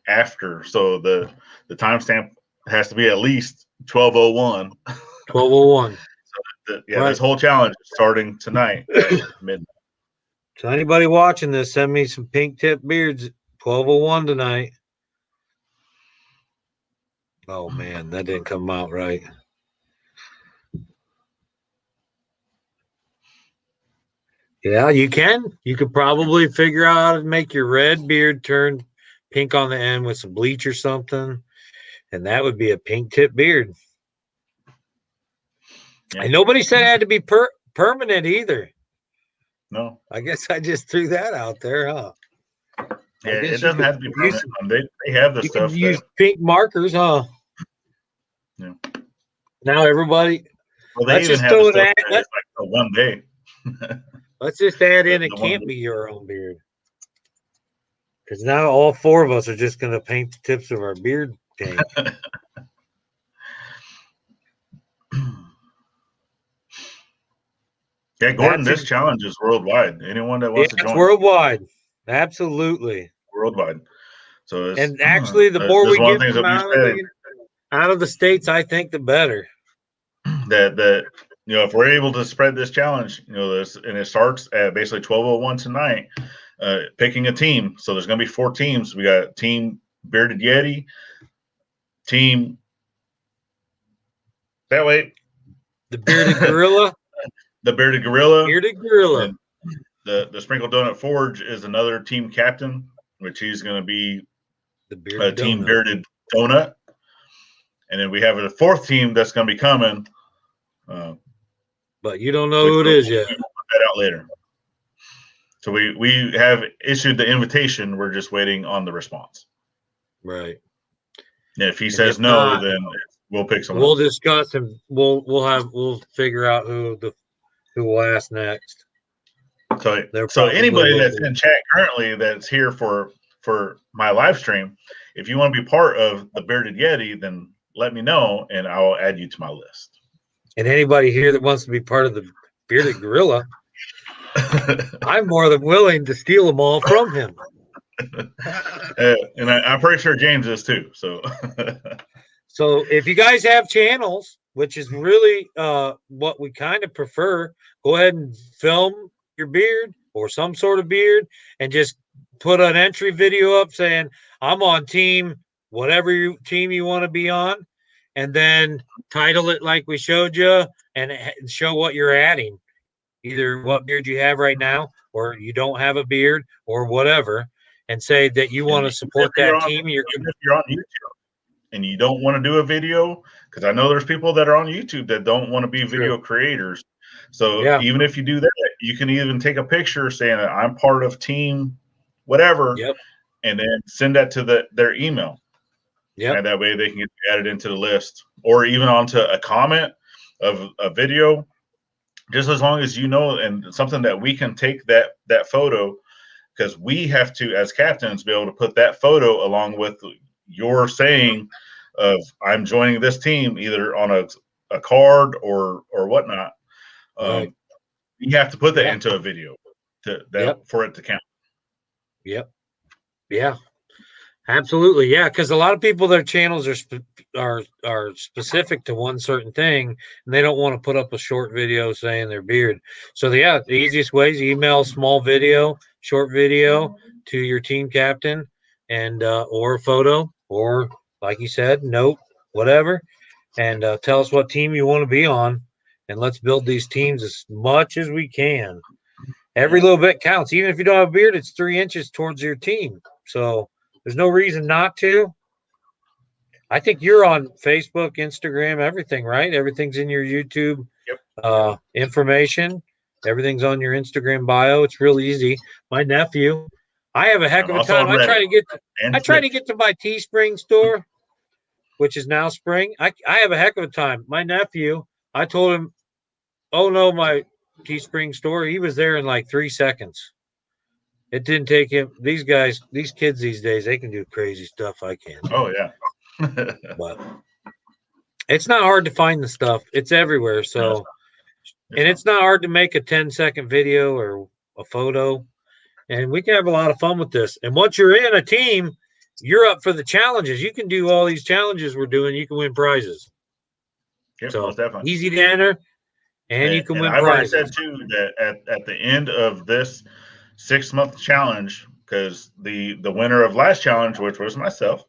after. So the timestamp has to be at least 12:01. 12:01. Right. This whole challenge is starting tonight at midnight. So anybody watching this, send me some pink tip beards. 12:01 tonight. Oh man, that didn't come out right. Yeah, you can. You could probably figure out how to make your red beard turn pink on the end with some bleach or something, and that would be a pink tip beard. Yeah. And nobody said it had to be permanent either. No. I guess I just threw that out there, huh? Yeah, it doesn't have to be permanent. They have the stuff. You can use pink markers, huh? Yeah. Now everybody. Well, they even have the stuff that it's like for one day. Let's just add in it can't be your own beard. Because now all four of us are just going to paint the tips of our beard pink. Yeah, Gordon, this challenge is worldwide. Anyone that wants to join. It's worldwide. Absolutely. Worldwide. So and actually, the more we get from out of the States, I think the better. That if we're able to spread this challenge, this, and it starts at basically 12:01 tonight, picking a team. So there's going to be 4 teams. We got Team Bearded Yeti, Team that way, the Bearded Gorilla, the Bearded Gorilla, Bearded Gorilla. And the Sprinkle Donut Forge is another team captain, which he's going to be the Team Bearded Donut. And then we have a 4th team that's going to be coming. But you don't know who it is yet. We'll put that out later. So we have issued the invitation. We're just waiting on the response. Right. And if he says no, then we'll pick someone. We'll discuss and we'll figure out who will ask next. So anybody that's in chat currently that's here for my live stream, if you want to be part of the Bearded Yeti, then let me know and I'll add you to my list. And anybody here that wants to be part of the Bearded Gorilla, I'm more than willing to steal them all from him. And I'm pretty sure James is too. So if you guys have channels, which is really what we kind of prefer, go ahead and film your beard or some sort of beard and just put an entry video up saying, I'm on team, whatever team you want to be on. And then title it like we showed you and show what you're adding, either what beard you have right now or you don't have a beard or whatever, and say that you want to support that team. If you're on YouTube and you don't want to do a video, because I know there's people that are on YouTube that don't want to be video creators. So even if you do that, you can even take a picture saying that I'm part of team whatever, and then send that to their email. Yeah, and that way they can get added into the list, or even onto a comment of a video, just as long as and something that we can take that photo, because we have to, as captains, be able to put that photo along with your saying of I'm joining this team, either on a card or whatnot. You have to put that into a video for it to count. Yep. Yeah. Absolutely, yeah. Because a lot of people, their channels are specific to one certain thing, and they don't want to put up a short video saying their beard. So the easiest way is email small video, short video to your team captain, and or a photo, or like you said, note, whatever, and tell us what team you want to be on, and let's build these teams as much as we can. Every little bit counts. Even if you don't have a beard, it's 3 inches towards your team. So there's no reason not to. I think you're on Facebook, Instagram, everything, right? Everything's in your YouTube information. Everything's on your Instagram bio. It's real easy. My nephew, I have a heck of a time. I try to get to my Teespring store, which is now spring, I have a heck of a time. My nephew, I told him, oh no, my Teespring store, he was there in like 3 seconds. It didn't take him. These guys, these kids these days, they can do crazy stuff I can't. Oh yeah. But it's not hard to find the stuff. It's everywhere. So, and it's not hard to make a 10-second video or a photo. And we can have a lot of fun with this. And once you're in a team, you're up for the challenges. You can do all these challenges we're doing. You can win prizes. Yep, So most definitely. easy to enter, and you can win I've already prizes. said too that at the end of this 6-month challenge, because the winner of last challenge, which was myself,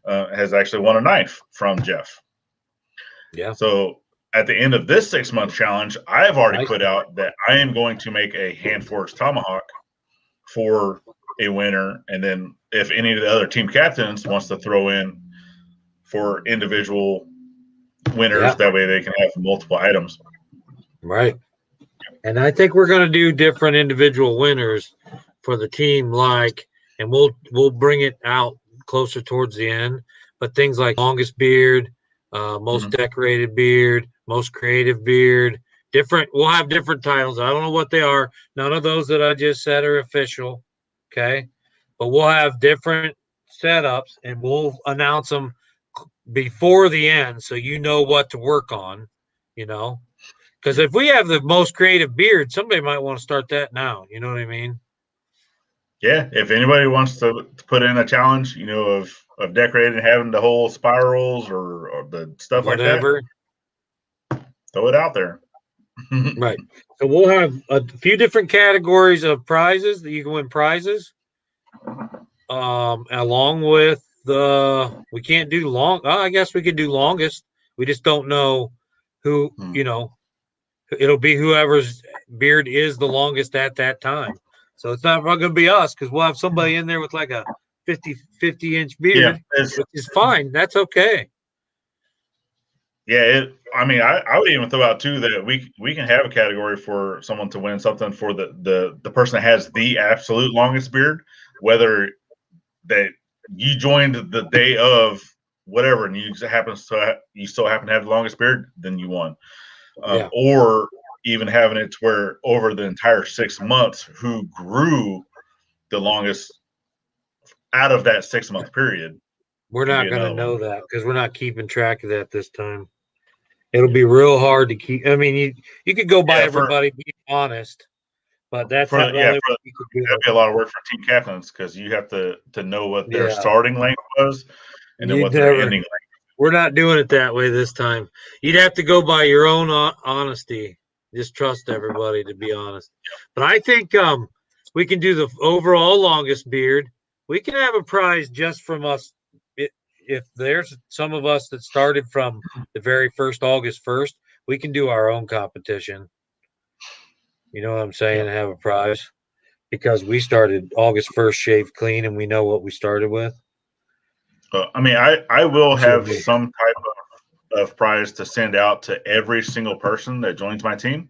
has actually won a knife from Jeff. Yeah. So at the end of this 6-month challenge, I have already put out that I am going to make a hand forged tomahawk for a winner, and then if any of the other team captains wants to throw in for individual winners, that way they can have multiple items. Right. And I think we're going to do different individual winners for the team, and we'll bring it out closer towards the end. But things like longest beard, most decorated beard, most creative beard, we'll have different titles. I don't know what they are. None of those that I just said are official. Okay. But we'll have different setups, and we'll announce them before the end so you know what to work on, because if we have the most creative beard, somebody might want to start that now. You know what I mean? Yeah. If anybody wants to put in a challenge, of decorating, having the whole spirals or the stuff Whatever. like that, throw it out there. Right. So we'll have a few different categories of prizes that you can win prizes. Along with we can't do long. I guess we could do longest. We just don't know who, it'll be whoever's beard is the longest at that time. So it's not going to be us, because we'll have somebody in there with like a 50-inch beard, which is fine. That's okay. Yeah, I would even throw out too that we can have a category for someone to win something for the person that has the absolute longest beard, whether that you joined the day of whatever and you still happen to have the longest beard, then you won. Or even having it to where over the entire 6 months, who grew the longest out of that 6-month period. We're not going to know that because we're not keeping track of that this time. It'll be real hard to keep. I mean, you could go by everybody being honest, but that's that'd be a lot of work for team captains, because you have to know what their starting length was and then what their ending length. We're not doing it that way this time. You'd have to go by your own honesty. Just trust everybody, to be honest. But I think we can do the overall longest beard. We can have a prize just from us. If there's some of us that started from the very first August 1st, we can do our own competition. You know what I'm saying? Have a prize because we started August 1st shaved clean, and we know what we started with. I will have some type of prize to send out to every single person that joins my team.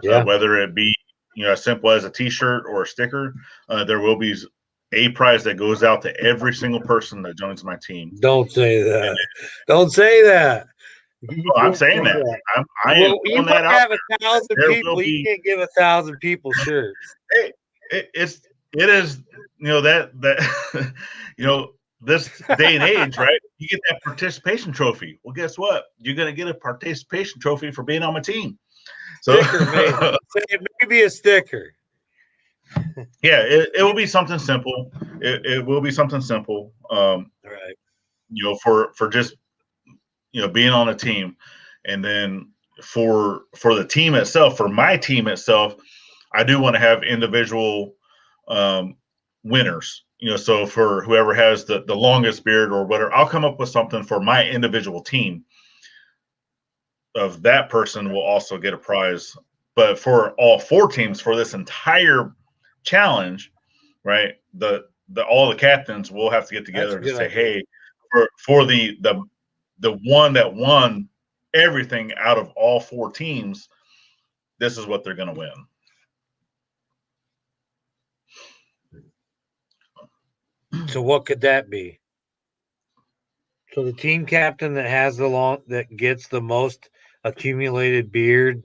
Whether it be as simple as a T-shirt or a sticker, there will be a prize that goes out to every single person that joins my team. Don't say that. Don't say that. I'm saying that. I am you might have 1,000 people. You can't give 1,000 people shirts. Hey, it is that this day and age, right? You get that participation trophy. Well, guess what? You're going to get a participation trophy for being on my team. So sticker, maybe. It may be a sticker. Yeah, it will be something simple. It will be something simple. Right. For just being on a team, and then for the team itself, for my team itself, I do want to have individual winners. So for whoever has the longest beard or whatever, I'll come up with something for my individual team. Of that person will also get a prize, but for all 4 teams for this entire challenge, right? All the captains will have to get together to say, hey, for the one that won everything out of all 4 teams, this is what they're going to win. So what could that be? So the team captain that has that gets the most accumulated beard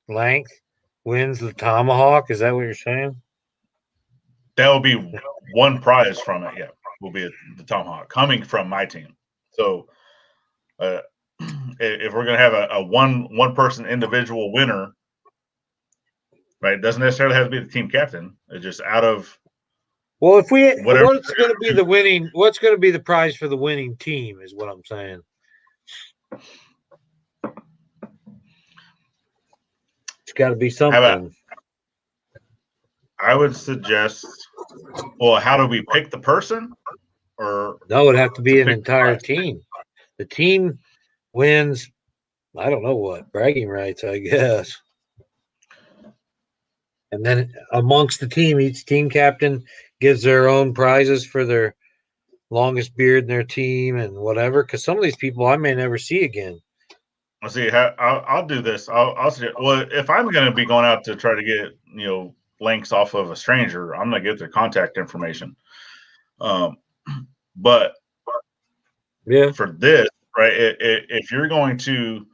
length wins the tomahawk. Is that what you're saying? That will be one prize from it. Yeah, will be the tomahawk coming from my team. So, if we're going to have a one person individual winner, right? It doesn't necessarily have to be the team captain. It's just out of what's going to be what's going to be the prize for the winning team is what I'm saying. It's got to be something. I would suggest, well, how do we pick the person? Or no, it would have to be an entire team. The team wins, I don't know what, bragging rights, I guess. And then amongst the team, each team captain gives their own prizes for their longest beard in their team and whatever. Because some of these people I may never see again. Let's see. I'll do this. I'll suggest. Well, if I'm going to be going out to try to get links off of a stranger, I'm going to get their contact information. But yeah, for this, right? If you're going to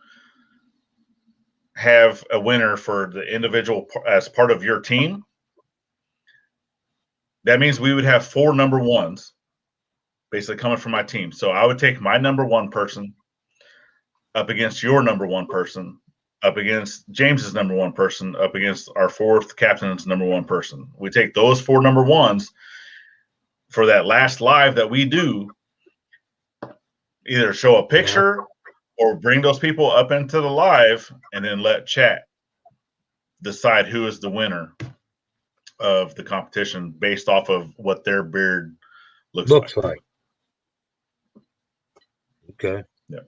have a winner for the individual as part of your team, that means we would have 4 number ones basically coming from my team. So I would take my number 1 person up against your number 1 person, up against James's number 1 person, up against our 4th captain's number 1 person. We take those 4 number ones for that last live that we do, either show a picture or bring those people up into the live and then let chat decide who is the winner of the competition based off of what their beard looks like. Okay. Yeah.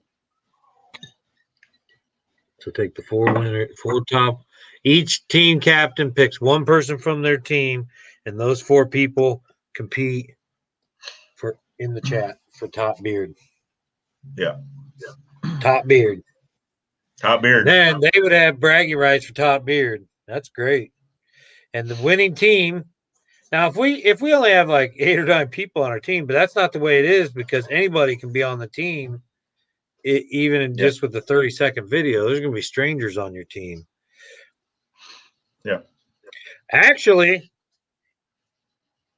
So take the 4 top. Each team captain picks 1 person from their team, and those 4 people compete in the chat for top beard. Yeah. Top beard. Top beard. And then they would have bragging rights for top beard. That's great. And the winning team. Now, if we only have like 8 or 9 people on our team, but that's not the way it is because anybody can be on the team, even just with the 30-second video. There's going to be strangers on your team. Yeah. Actually,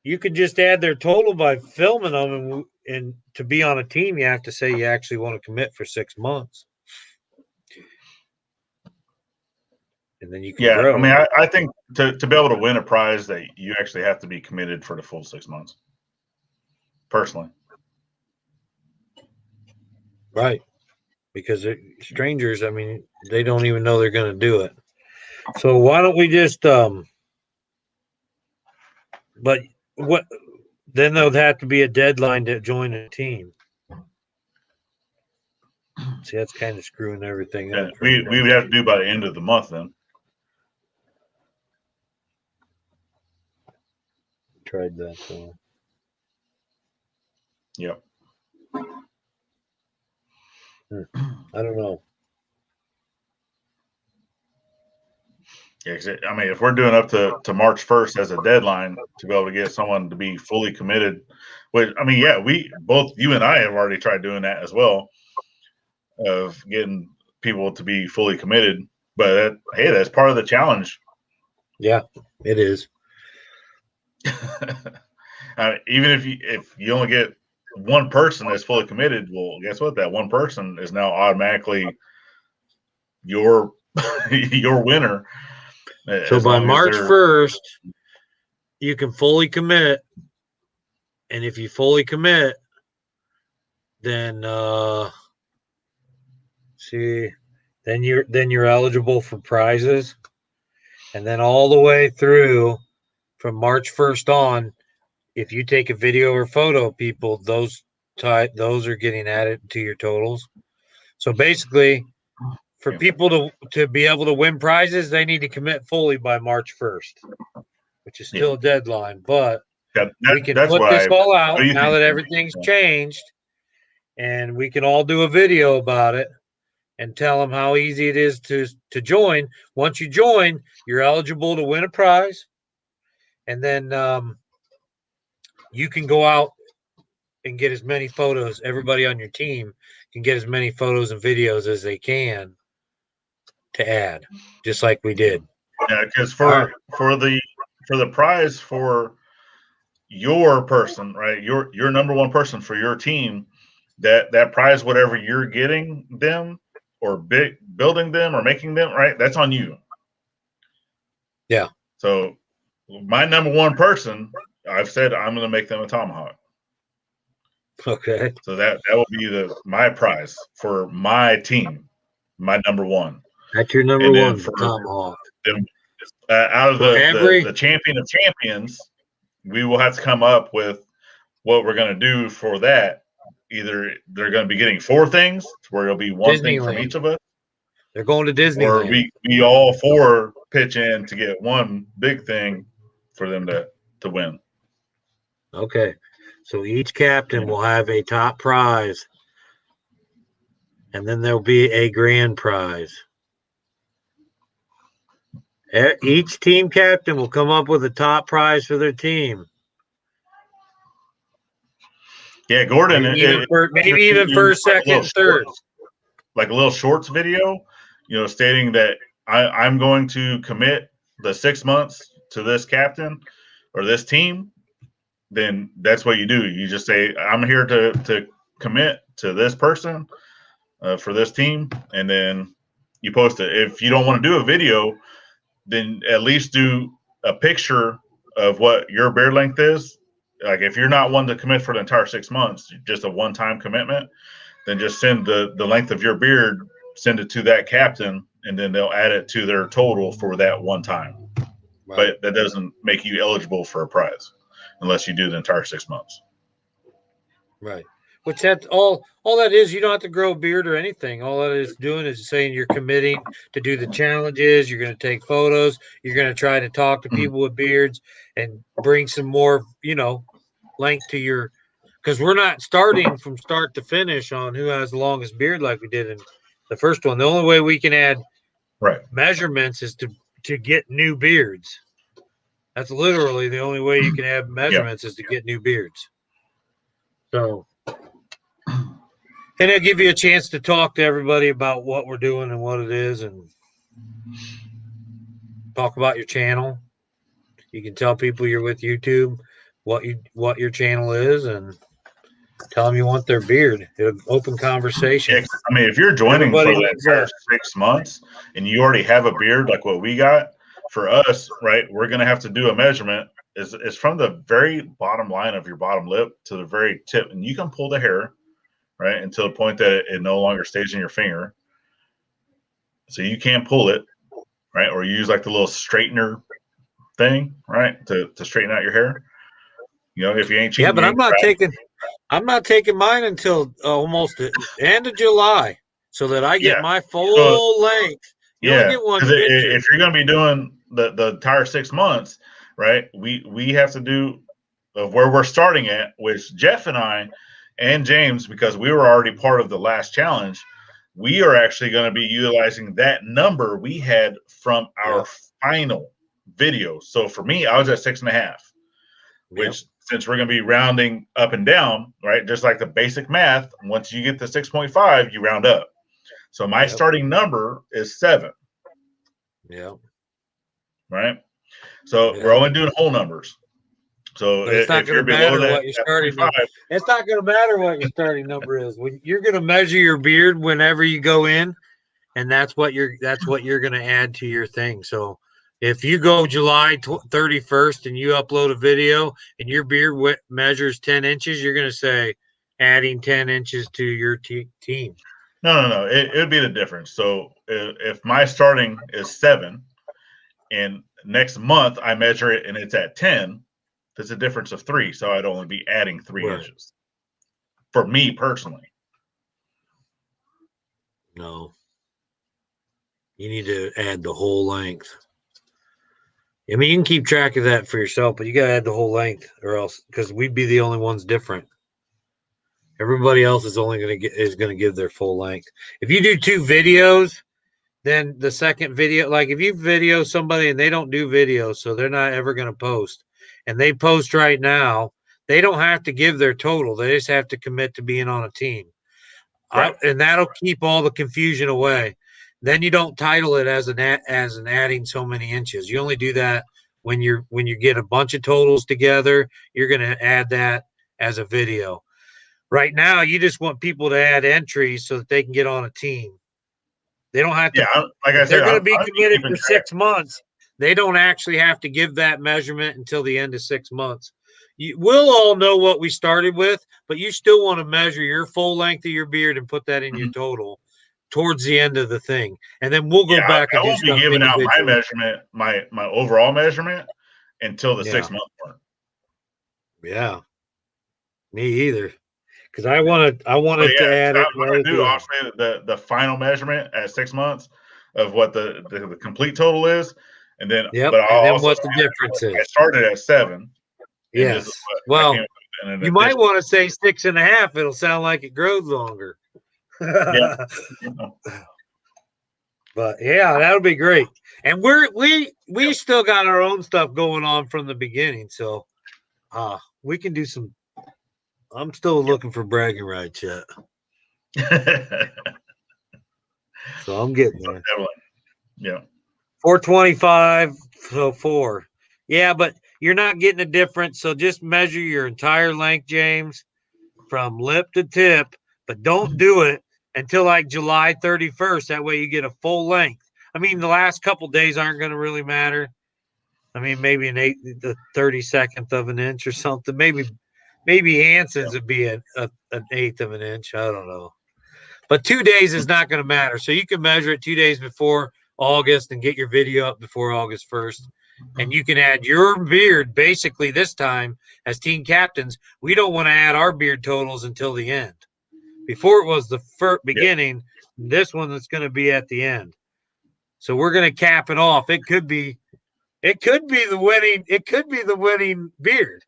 you could just add their total by filming them, and to be on a team, you have to say you actually want to commit for 6 months. And then you can grow. I mean, I think to be able to win a prize that you actually have to be committed for the full 6 months. Personally. Right. Because strangers, I mean, they don't even know they're going to do it. So why don't we just but what then there'll have to be a deadline to join a team. See, that's kind of screwing everything up. We would have to do by the end of the month then. Tried that so. Yep. I don't know. Yeah, I mean, if we're doing up to March 1st as a deadline to be able to get someone to be fully committed, which I mean, yeah, you and I have already tried doing that as well, of getting people to be fully committed. But that's part of the challenge. Yeah, it is. Even if you only get 1 person that's fully committed, well, guess what? That 1 person is now automatically your winner. So by March 1st, you can fully commit, and if you fully commit, then then you're eligible for prizes, and then all the way through from March 1st on, if you take a video or photo of people, those are getting added to your totals. So basically, for people to be able to win prizes, they need to commit fully by March 1st, which is still a deadline. But we can put this all out now that everything's changed, and we can all do a video about it and tell them how easy it is to join. Once you join, you're eligible to win a prize, and then you can go out and get as many photos. Everybody on your team can get as many photos and videos as they can to add, just like we did. Yeah, because for the prize for your person, right? Your number one person for your team, that prize, whatever you're getting them or building them or making them, right? That's on you. Yeah. So my number one person, I've said I'm going to make them a tomahawk. Okay. So that will be my prize for my team, my number one. That's your number one for tomahawk. Them, out of the champion of champions, we will have to come up with what we're going to do for that. Either they're going to be getting 4 things, where it'll be one thing from each of us. They're going to Disneyland. Or we all 4 pitch in to get one big thing for them to win. Okay. So each captain will have a top prize, and then there'll be a grand prize. Each team captain will come up with a top prize for their team. Yeah, Gordon. Maybe even first, second, third. Like a little shorts video, stating that I'm going to commit the 6 months to this captain or this team. Then that's what you do. You just say, I'm here to commit to this person for this team, and then you post it. If you don't want to do a video, then at least do a picture of what your beard length is. Like if you're not one to commit for the entire 6 months, just a one-time commitment, then just send the length of your beard, send it to that captain, and then they'll add it to their total for that one time. Right. But that doesn't make you eligible for a prize unless you do the entire 6 months. Right. Which that's all that is. You don't have to grow a beard or anything. All that is doing is saying you're committing to do the challenges. You're going to take photos. You're going to try to talk to people with beards and bring some more, length to your, because we're not starting from start to finish on who has the longest beard like we did in the first one. The only way we can add measurements is to get new beards. That's literally the only way you can have measurements is to get new beards. So, and it'll give you a chance to talk to everybody about what we're doing and what it is, and talk about your channel. You can tell people you're with YouTube, what your channel is, and tell them you want their beard. It'll open conversation. Yeah, I mean, if you're joining for the entire 6 months and you already have a beard like what we got, for us, right, we're going to have to do a measurement. Is from the very bottom line of your bottom lip to the very tip, and you can pull the hair, right, until the point that it no longer stays in your finger. So you can pull it, right, or use like the little straightener thing, right, to straighten out your hair. If you ain't cheating. Yeah, but I'm not taking mine until almost the end of July, so that I get my full length. You only get one picture. If you're going to be doing the entire 6 months, right, we have to do of where we're starting at, which Jeff and I and James, because we were already part of the last challenge, we are actually going to be utilizing that number we had from our final video. So for me, I was at 6.5, which since we're going to be rounding up and down, right, just like the basic math, once you get to 6.5, you round up. So my starting number is 7. Yeah. Right. So we're only doing whole numbers. So if you're below that, it's not going to matter what your starting number is. When you're going to measure your beard whenever you go in, and that's what you're going to add to your thing. So if you go July 31st and you upload a video and your beard measures 10 inches, you're going to say adding 10 inches to your team. No. It would be the difference. So if my starting is 7 and next month I measure it and it's at 10, there's a difference of 3. So I'd only be adding 3 inches for me personally. No. You need to add the whole length. I mean, you can keep track of that for yourself, but you got to add the whole length, or else, because we'd be the only ones different. Everybody else is only going to give their full length. If you do 2 videos, then the second video, like if you video somebody and they don't do videos, so they're not ever going to post, and they post right now, they don't have to give their total. They just have to commit to being on a team. Right. And that'll keep all the confusion away. Then you don't title it as an adding so many inches. You only do that when you get a bunch of totals together. You're going to add that as a video. Right now, you just want people to add entries so that they can get on a team. They don't have to. Yeah, like I If said, they're going to be I'm committed keeping for track. 6 months, they don't actually have to give that measurement until the end of 6 months. We'll all know what we started with, but you still want to measure your full length of your beard and put that in your total towards the end of the thing. And then we'll go back and I do won't be stuff giving out my individually. measurement, my overall measurement until the Yeah. 6 month mark. Yeah. Me either. Because I wanted to add it. I'm going to do obviously the final measurement at 6 months of what the complete total is. And then, Yep. but I'll And then also what the difference I is. started at 7. And Yes. Well, you might want to say 6.5. It'll sound like it grows longer. Yeah. But yeah, that'll be great. And we still got our own stuff going on from the beginning. So we can do some. I'm still looking for bragging rights yet. So I'm getting there. Yeah. 425, so 4. Yeah, but you're not getting a difference. So just measure your entire length, James, from lip to tip, but don't do it until like July 31st. That way you get a full length. I mean, the last couple days aren't going to really matter. I mean, maybe the 32nd of an inch or something. Maybe Hanson's would be an eighth of an inch. I don't know. But 2 days is not going to matter. So you can measure it 2 days before August and get your video up before August 1st. And you can add your beard basically this time as team captains. We don't want to add our beard totals until the end. Before it was the first beginning, this one is going to be at the end. So we're going to cap it off. It could be the winning beard.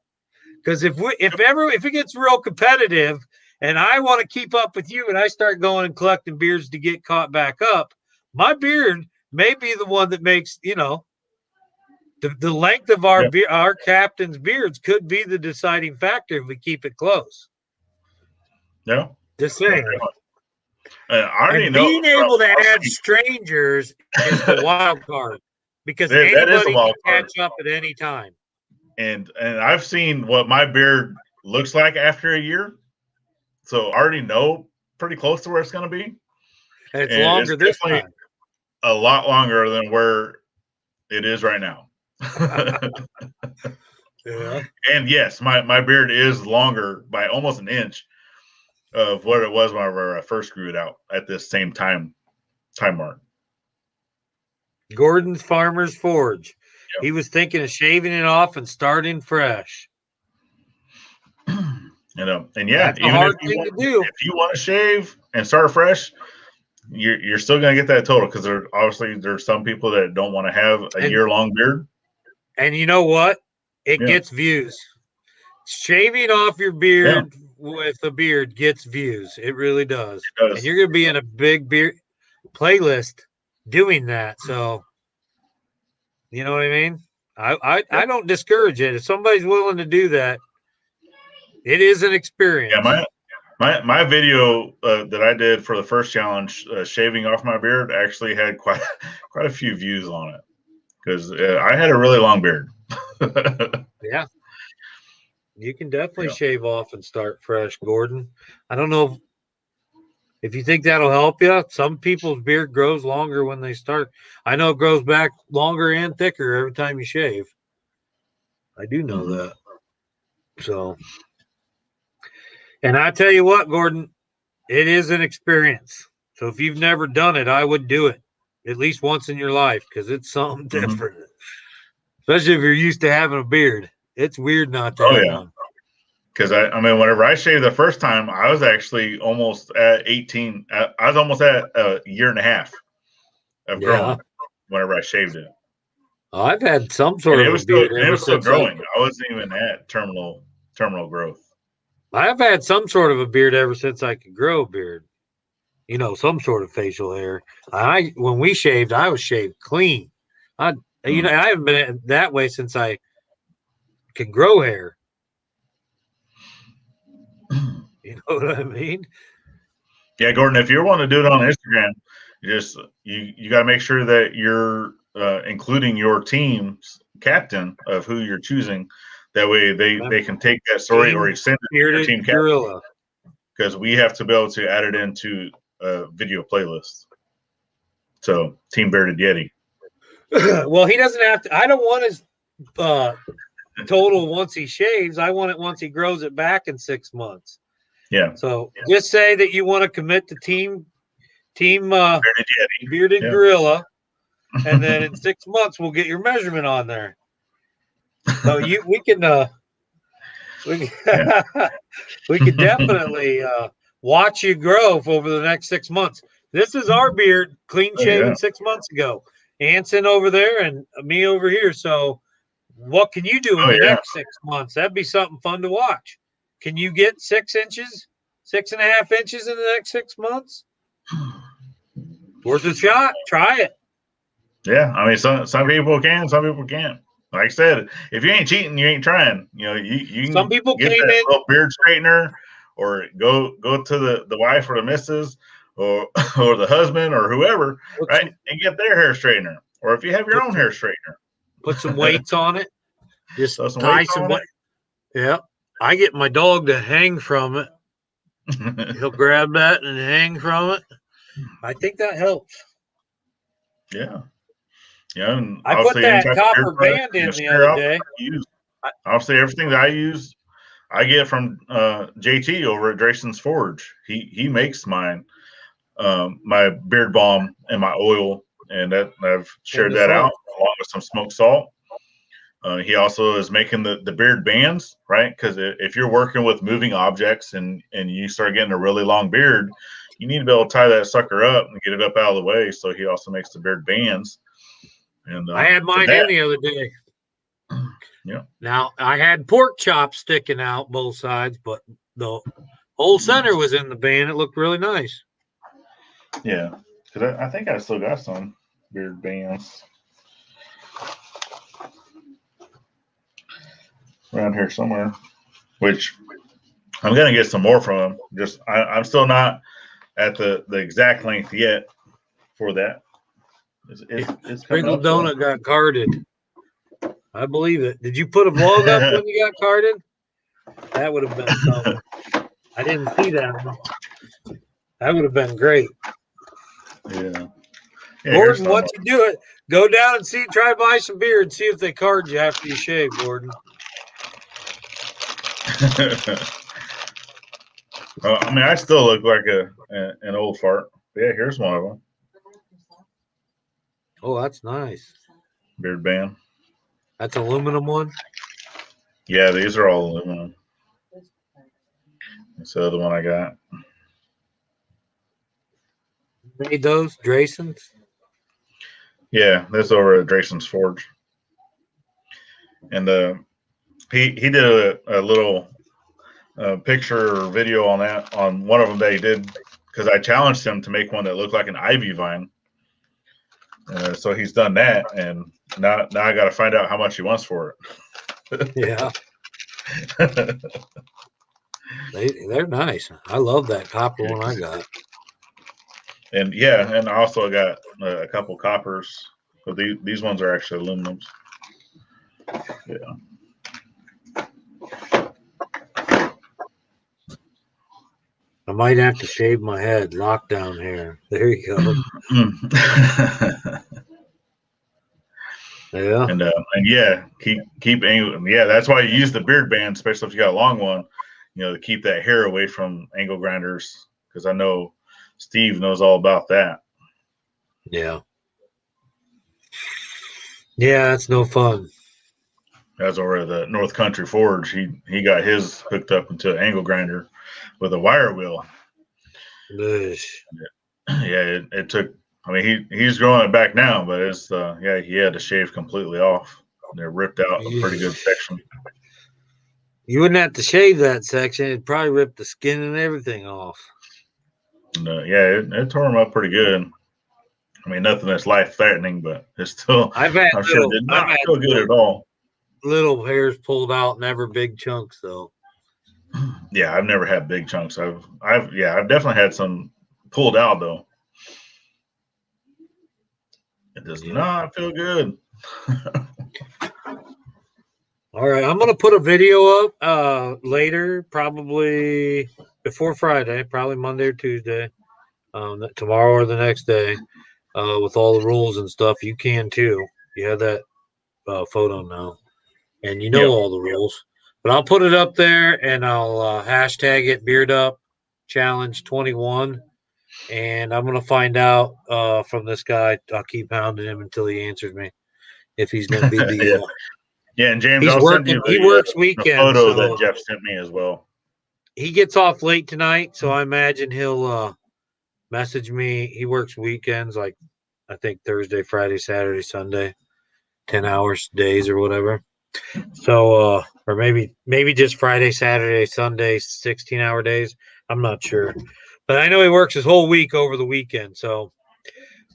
Because if it gets real competitive and I want to keep up with you and I start going and collecting beards to get caught back up, my beard may be the one that makes, the length of our captain's beards could be the deciding factor if we keep it close. Yeah. Just saying. I already know being able to add strangers is the wild card because anybody can catch up at any time. And I've seen what my beard looks like after a year, so I already know pretty close to where it's going to be. And it's longer this time. A lot longer than where it is right now. Yeah. And yes, my beard is longer by almost an inch of what it was whenever I first grew it out at this same time mark. Gordon's Farmer's Forge. Yep. He was thinking of shaving it off and starting fresh. And that's a hard thing to do. If you want to shave and start fresh, you're still going to get that total because there's some people that don't want to have a year-long beard. And you know what? It gets views. Shaving off your beard with a beard gets views. It really does. And you're going to be in a big beard playlist doing that. So, you know what I mean? I don't discourage it. If somebody's willing to do that, it is an experience. Yeah, my video that I did for the first challenge, shaving off my beard, actually had quite a few views on it because I had a really long beard. Yeah. You can definitely shave off and start fresh, Gordon. I don't know if you think that'll help you. Some people's beard grows longer when they start. I know it grows back longer and thicker every time you shave. I do know that. So, and I tell you what, Gordon, it is an experience. So if you've never done it, I would do it at least once in your life because it's something different. Especially if you're used to having a beard. It's weird not to have one. Because I mean, whenever I shaved the first time, I was actually almost at 18. I was almost at a year and a half of growing whenever I shaved it. I've had some sort of a beard. It was still growing. I wasn't even at terminal growth. I've had some sort of a beard ever since I could grow a beard. Some sort of facial hair. When we shaved, I was shaved clean. I haven't been that way since I could grow hair. You know what I mean? Yeah, Gordon, if you want to do it on Instagram, you got to make sure that you're including your team's captain of who you're choosing. That way they can take that story or send it to your team captain, because we have to be able to add it into a video playlist. So Team Bearded Yeti. Well, he doesn't have to. I don't want his total once he shaves. I want it once he grows it back in 6 months. Yeah. So just say that you want to commit to team Bearded Gorilla, and then in 6 months we'll get your measurement on there. So we can definitely watch you grow over the next 6 months. This is our beard, clean shaven 6 months ago. Anson over there and me over here. So what can you do in the next 6 months? That'd be something fun to watch. Can you get 6 inches, 6.5 inches in the next 6 months? Worth a shot. Try it. Yeah, I mean, some people can, some people can't. Like I said, if you ain't cheating, you ain't trying. You know, you can some people get that little beard straightener, or go to the wife or the missus or the husband or whoever, right, and get their hair straightener. Or if you have your own hair straightener, put some weights on it. Just tie some weight. Yeah, I get my dog to hang from it. He'll grab that and hang from it. I think that helps. Yeah. Yeah, and I put that copper band in the other day. Obviously, everything that I use, I get from JT over at Drayson's Forge. He makes mine, my beard balm and my oil, and that I've shared that out along with some smoked salt. He also is making the beard bands, right? Because if you're working with moving objects and you start getting a really long beard, you need to be able to tie that sucker up and get it up out of the way. So he also makes the beard bands. And I had mine in the other day. Yeah. Now I had pork chops sticking out both sides, but the whole center was in the band. It looked really nice. Yeah, because I think I still got some beard bands around here somewhere, which I'm gonna get some more from them. Just I'm still not at the exact length yet for that. It's Sprinkle Donut got carded. I believe it. Did you put a vlog up when you got carded? That would have been something. I didn't see that one. That would have been great. Yeah. Gordon, once you do it, go down and try to buy some beer and see if they card you after you shave, Gordon. I mean, I still look like an old fart. But yeah, here's one of them. Oh, that's nice. Beard band. That's aluminum one? Yeah, these are all aluminum. That's the other one I got. Made those? Drayson's? Yeah, that's over at Drayson's Forge. And he did a little picture or video on that, on one of them that he did, because I challenged him to make one that looked like an ivy vine. So he's done that, and now I got to find out how much he wants for it. Yeah. They're nice. I love that copper one I got. And yeah, and also I got a couple coppers, but these ones are actually aluminums. Yeah. I might have to shave my head. Lockdown hair. There you go. Yeah. And yeah, keep angle. Yeah, that's why you use the beard band, especially if you got a long one. You know, to keep that hair away from angle grinders, because I know Steve knows all about that. Yeah. Yeah, it's no fun. That's over at the North Country Forge. He got his hooked up into an angle grinder with a wire wheel. Yeah, it took. I mean, he's growing it back now, but it's yeah, he had to shave completely off. They ripped out a pretty good section. You wouldn't have to shave that section; it'd probably rip the skin and everything off. And, yeah, it tore him up pretty good. I mean, nothing that's life threatening, but it's still. I'm sure it did not feel good at all. Little hairs pulled out, never big chunks though. Yeah, I've never had big chunks. I've definitely had some pulled out though. It does not feel good. All right, I'm gonna put a video up later, probably before Friday, probably Monday or Tuesday, tomorrow or the next day, with all the rules and stuff. You can too. You have that photo now, and you know Yep. all the rules. But I'll put it up there, and I'll hashtag it Beardupchallenge2021, and I'm gonna find out from this guy. I'll keep hounding him until he answers me if he's gonna be the. Yeah. Yeah, and James, He's I'll send working. you He works the weekends, photo that so Jeff sent me as well. he gets off late tonight. So I imagine he'll message me. He works weekends, like I think Thursday, Friday, Saturday, Sunday, 10 hours days or whatever. So or maybe just Friday, Saturday, Sunday, 16-hour days. I'm not sure. But I know he works his whole week over the weekend. So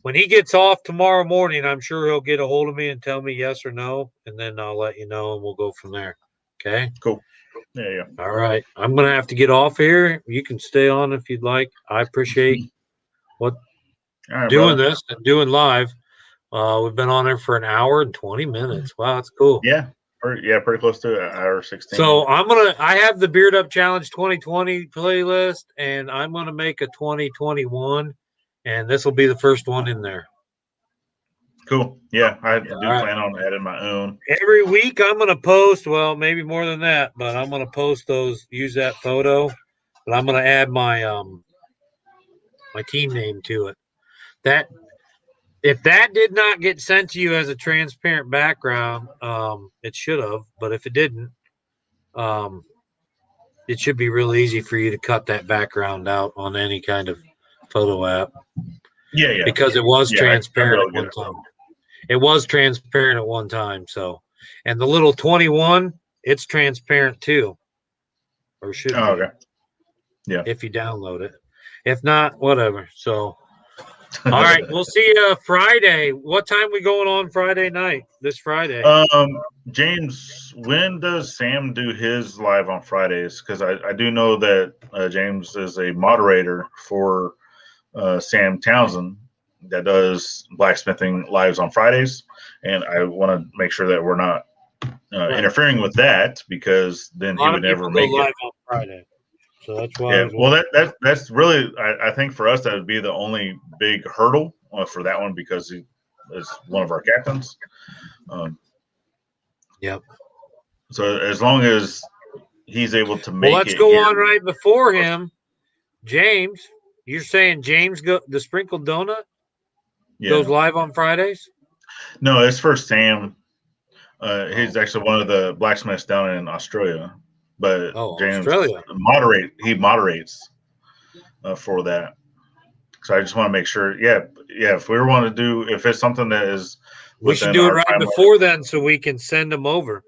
when he gets off tomorrow morning, I'm sure he'll get a hold of me and tell me yes or no, and then I'll let you know and we'll go from there. Okay. Cool. Yeah. All right. I'm gonna have to get off here. You can stay on if you'd like. I appreciate what All right, doing brother. this and doing live. We've been on there for an hour and 20 minutes. Wow, that's cool. Yeah. Pretty close to an hour 16. So I have the Beard Up Challenge 2020 playlist, and I'm gonna make a 2021, and this will be the first one in there. Cool. Yeah, I All do right. plan on adding my own. Every week I'm gonna post, well, maybe more than that, but I'm gonna post those, use that photo, but I'm gonna add my team name to it. That if that did not get sent to you as a transparent background, it should have, but if it didn't, um, it should be real easy for you to cut that background out on any kind of photo app Yeah. because it was Yeah, I'll be transparent able at to get one it. time. It was transparent at one time. So, and the little 21, it's transparent too, or should Oh, be okay. Yeah. if you download it. If not, whatever. So, all right, we'll see you Friday. What time we going on Friday night? This Friday. James, when does Sam do his live on Fridays? Because I do know that James is a moderator for Sam Townsend that does blacksmithing lives on Fridays, and I want to make sure that we're not Right. interfering with that because then A he lot would of people never go make live it. on Friday, so that's why. Yeah, well, that's really I think for us that would be the only big hurdle for that one because he is one of our captains. Yep. So as long as he's able to Well, make let's it go here, on right before him. James, you're saying James the sprinkled donut goes yeah. live on Fridays? No, it's for Sam. He's Oh, actually one of the blacksmiths down in Australia, but James Australia. moderates for that. So I just want to make sure. Yeah. If we want to do, if it's something that is We should within do it our right time, before then so we can send them over.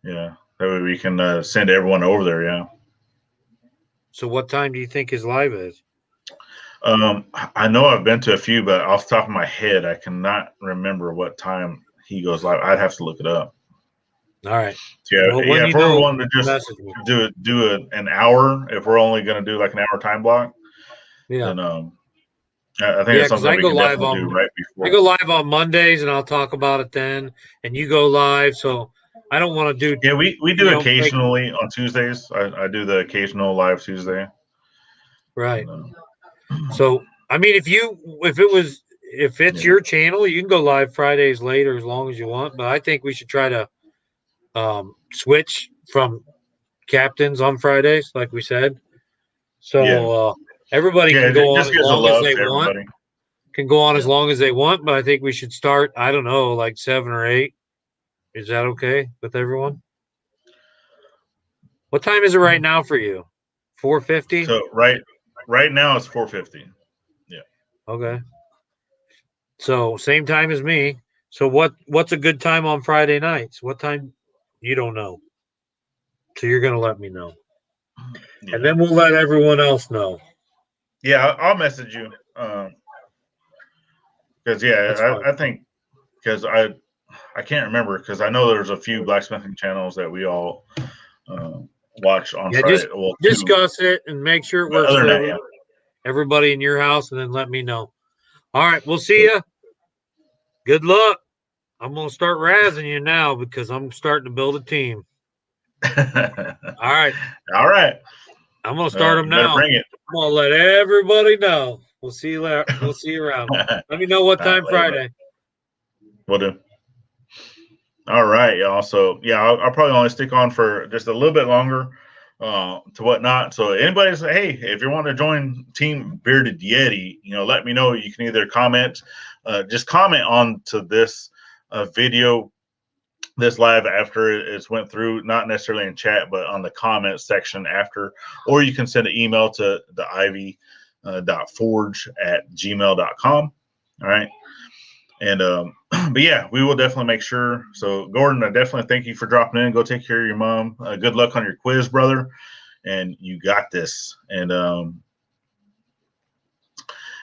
yeah, that way we can send everyone over there. Yeah. So what time do you think his live is? I know I've been to a few, but off the top of my head, I cannot remember what time he goes live. I'd have to look it up. All right. Yeah, Well, when yeah. you If we're know, wanting to just message me. do an hour, if we're only going to do like an hour time block, Yeah. then I think Yeah, it's because something that I we go can live definitely do on right I before. go live on Mondays and I'll talk about it then. And you go live, so I don't want to do Yeah, we do occasionally on Tuesdays. I do the occasional live Tuesday. right. And, So I mean, if it's yeah. your channel, you can go live Fridays later as long as you want. But I think we should try to switch from captains on Fridays, like we said. Yeah. So everybody Yeah, can it go on just as gives a long as love they to want. everybody. Can go on as Yeah. long as they want, but I think we should start. I don't know, like 7 or 8. Is that okay with everyone? What time is it right now for you? 4:50. So right now it's 4:50. Yeah. Okay. So same time as me. So what's a good time on Friday nights? What time? You don't know. So you're gonna let me know, and Yeah. then we'll let everyone else know. Yeah, I'll message you. Because That's fine. I think because I can't remember because I know there's a few blacksmithing channels that we all watch on Yeah, Friday. just Well, discuss it and make sure it but works other for than that, everybody in your house, and then let me know. All right, we'll see you. Good luck. I'm gonna start razzing you now because I'm starting to build a team. yeah. All right. All right. I'm gonna start them You better now. bring it. I'm gonna let everybody know. We'll see you later. We'll see you around. Let me know what time Friday. We'll do. All right, y'all. So yeah, I'll probably only stick on for just a little bit longer to whatnot. So anybody say, hey, if you want to join Team Bearded Yeti, let me know. You can either comment, just comment on to this video, this live after it's went through, not necessarily in chat, but on the comment section after, or you can send an email to the ivy.forge@gmail.com. All right. And but yeah, we will definitely make sure. So Gordon, I definitely thank you for dropping in. Go take care of your mom. Good luck on your quiz, brother. And you got this.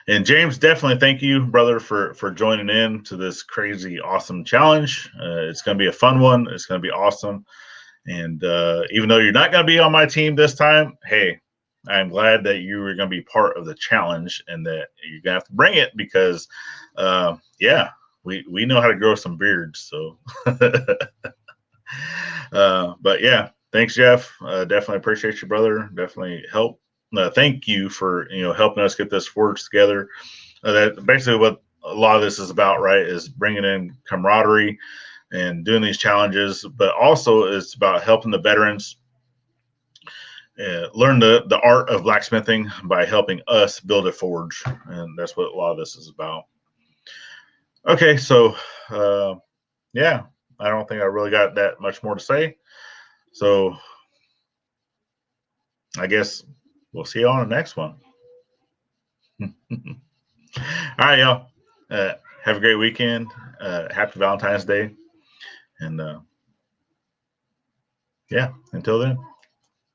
And James, definitely thank you, brother, for joining in to this crazy, awesome challenge. It's going to be a fun one. It's going to be awesome. And even though you're not going to be on my team this time, hey, I'm glad that you were going to be part of the challenge and that you're going to have to bring it because, yeah, we know how to grow some beards. So, but yeah, thanks, Jeff. Definitely appreciate you, brother. Definitely help. Thank you for helping us get this forge together. That basically what a lot of this is about, right? Is bringing in camaraderie and doing these challenges, but also it's about helping the veterans learn the art of blacksmithing by helping us build a forge, and that's what a lot of this is about. Okay, so yeah, I don't think I really got that much more to say. So I guess we'll see you on the next one. All right, y'all. Have a great weekend. Happy Valentine's Day. And yeah, until then.